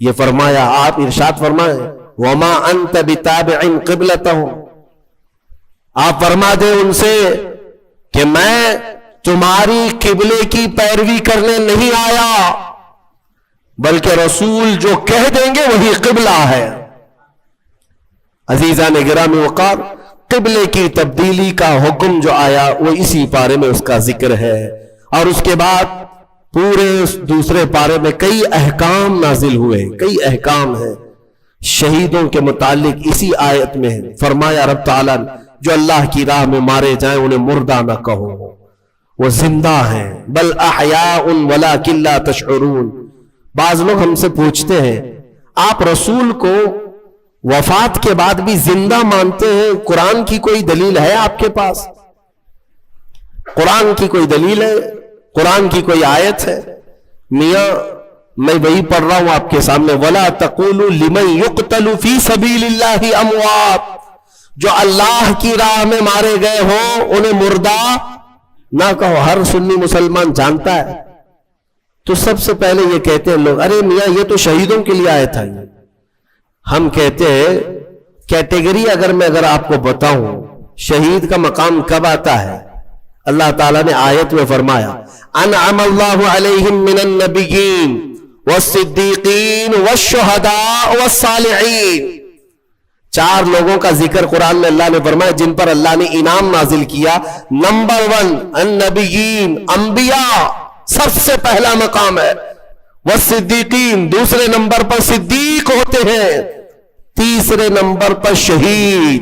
یہ فرمایا، آپ ارشاد فرمائیں، وَمَا أَنْتَ بِتَابِعٍ قِبْلَتَهُمْ، آپ فرما دیں ان سے کہ میں تمہاری قبلے کی پیروی کرنے نہیں آیا، بلکہ رسول جو کہہ دیں گے وہی قبلہ ہے۔ عزیزان گرامی وقار، قبلے کی تبدیلی کا حکم جو آیا وہ اسی پارے میں اس کا ذکر ہے، اور اس کے بعد پورے دوسرے پارے میں کئی احکام نازل ہوئے، کئی احکام ہیں شہیدوں کے متعلق۔ اسی آیت میں فرمایا رب تعالیٰ، جو اللہ کی راہ میں مارے جائیں انہیں مردہ نہ کہو، وہ زندہ ہیں، بل احیاء ولکن لا تشعرون۔ بعض لوگ ہم سے پوچھتے ہیں، آپ رسول کو وفات کے بعد بھی زندہ مانتے ہیں، قرآن کی کوئی دلیل ہے آپ کے پاس؟ قرآن کی کوئی دلیل ہے؟ قرآن کی کوئی آیت ہے؟ میاں میں وہی پڑھ رہا ہوں آپ کے سامنے، وَلَا تَقُولُوا لِمَنْ يُقْتَلُ فِي سَبِيلِ اللَّهِ أَمْوَاتٌ، جو اللہ کی راہ میں مارے گئے ہوں انہیں مردہ نہ کہو۔ ہر سنی مسلمان جانتا ہے۔ تو سب سے پہلے یہ کہتے ہیں لوگ، ارے میاں یہ تو شہیدوں کے لیے آیا تھا۔ ہم کہتے ہیں کیٹیگری اگر آپ کو بتاؤں شہید کا مقام کب آتا ہے، اللہ تعالیٰ نے آیت میں فرمایا، انعم اللہ علیہم من النبیین والصدیقین والشہداء والصالحین۔ 4 لوگوں کا ذکر قرآن میں اللہ نے فرمایا جن پر اللہ نے انعام نازل کیا۔ نمبر 1 النبیین، انبیاء سب سے پہلا مقام ہے، والصدیقین دوسرے نمبر پر صدیق ہوتے ہیں، تیسرے نمبر پر شہید،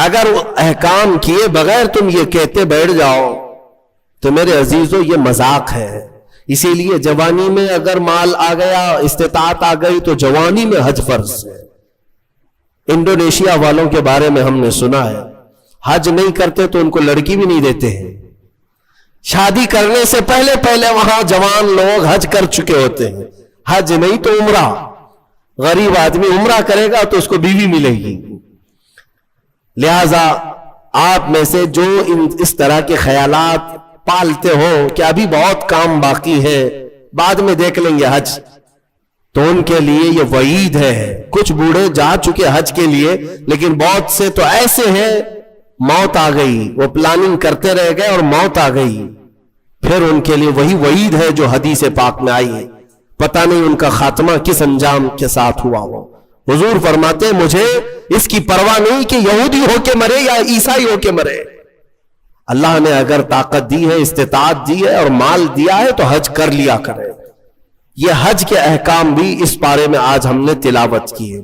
اگر احکام کیے بغیر تم یہ کہتے بیٹھ جاؤ تو میرے عزیزو یہ مذاق ہے. اسی لیے جوانی میں اگر مال آ گیا، استطاعت آ گئی، تو جوانی میں حج فرض ہے. انڈونیشیا والوں کے بارے میں ہم نے سنا ہے، حج نہیں کرتے تو ان کو لڑکی بھی نہیں دیتے ہیں. شادی کرنے سے پہلے وہاں جوان لوگ حج کر چکے ہوتے ہیں. حج نہیں تو عمرہ. غریب آدمی عمرہ کرے گا تو اس کو بیوی ملے گی. لہذا آپ میں سے جو اس طرح کے خیالات پالتے ہو کہ ابھی بہت کام باقی ہے، بعد میں دیکھ لیں گے حج، تو ان کے لیے یہ وعید ہے. کچھ بوڑھے جا چکے حج کے لیے، لیکن بہت سے تو ایسے ہیں موت آ گئی، وہ پلاننگ کرتے رہ گئے اور موت آ گئی. پھر ان کے لیے وہی وعید ہے جو حدیث پاک میں آئی ہے. پتہ نہیں ان کا خاتمہ کس انجام کے ساتھ ہوا ہو. حضور فرماتے ہیں مجھے اس کی پرواہ نہیں کہ یہودی ہو کے مرے یا عیسائی ہو کے مرے. اللہ نے اگر طاقت دی ہے، استطاعت دی ہے اور مال دیا ہے تو حج کر لیا کرے. یہ حج کے احکام بھی اس بارے میں آج ہم نے تلاوت کی ہے.